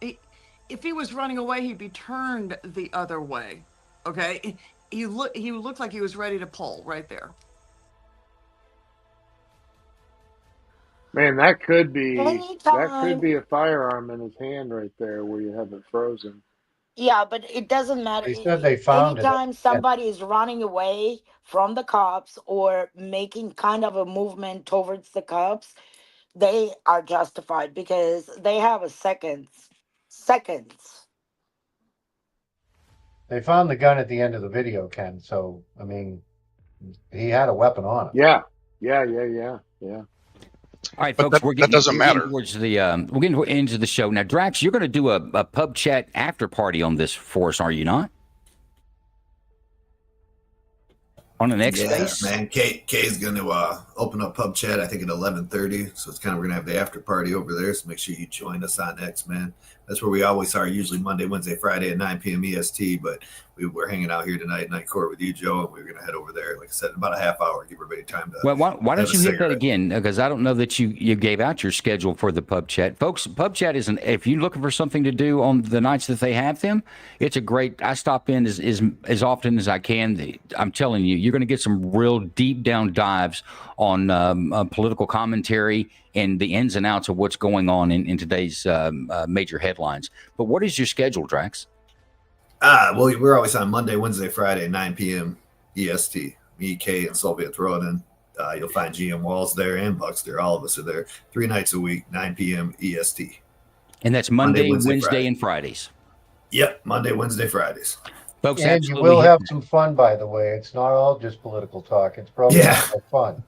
If he was running away, he'd be turned the other way. Okay, he looked like he was ready to pull right there. Man, that could be Anytime. a firearm in his hand right there, where you have it frozen. Yeah, but it doesn't matter. They said they found it. Anytime somebody is running away from the cops or making kind of a movement towards the cops, they are justified because they have a seconds. They found the gun at the end of the video, Ken. So, I mean, he had a weapon on him. Yeah. All right, But folks, that doesn't matter. We're getting into the show now. Drax, you're going to do a pub chat after party on this for us, are you not? On the next space? Man. Kay's going to open up pub chat, I think at 11:30. So it's we're going to have the after party over there. So make sure you join us on X, man. That's where we always are, usually Monday, Wednesday, Friday at 9 p.m. EST. But we're hanging out here tonight, Night Court with you, Joe, and we're going to head over there, like I said, in about a half hour, give everybody time to. Well, why don't you hit that again? Because I don't know that you gave out your schedule for the pub chat. Folks, pub chat isn't, if you're looking for something to do on the nights that they have them, it's a great, I stop in as often as I can. I'm telling you, you're going to get some real deep down dives on political commentary and the ins and outs of what's going on in today's major headlines. But what is your schedule, Drax? Well, we're always on Monday, Wednesday, Friday, 9 p.m. EST. Me, Kay, and Soviet Ronan. You'll find GM Walls there and Bucks there. All of us are there 3 nights a week, 9 p.m. EST. And that's Monday, Wednesday, and Fridays. Yep, Monday, Wednesday, Fridays. Folks, and you will have some fun, by the way. It's not all just political talk. It's probably fun.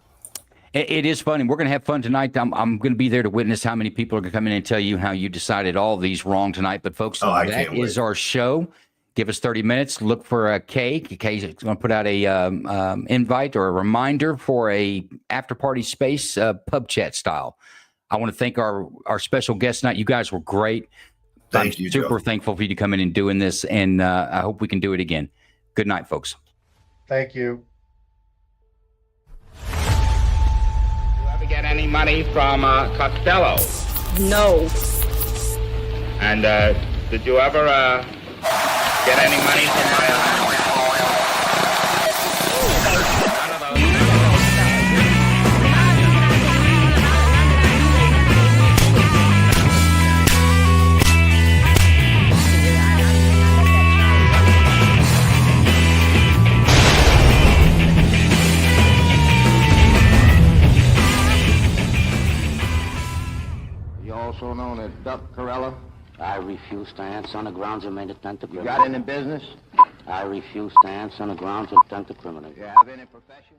It is fun, and we're going to have fun tonight. I'm going to be there to witness how many people are going to come in and tell you how you decided all these wrong tonight. But, folks, that is our show. Give us 30 minutes. Look for a Kay. Kay's going to put out a invite or a reminder for a after-party space, pub chat style. I want to thank our special guest tonight. You guys were great. Thank you, super Joe. thankful for you to come in and doing this, and I hope we can do it again. Good night, folks. Thank you. Get any money from Costello? No. And did you ever get any money from my also known as Duck Corella? I refuse to answer on the grounds of made attempt to criminal. You got any business? I refuse to answer on the grounds of attempt to criminal. You have any profession?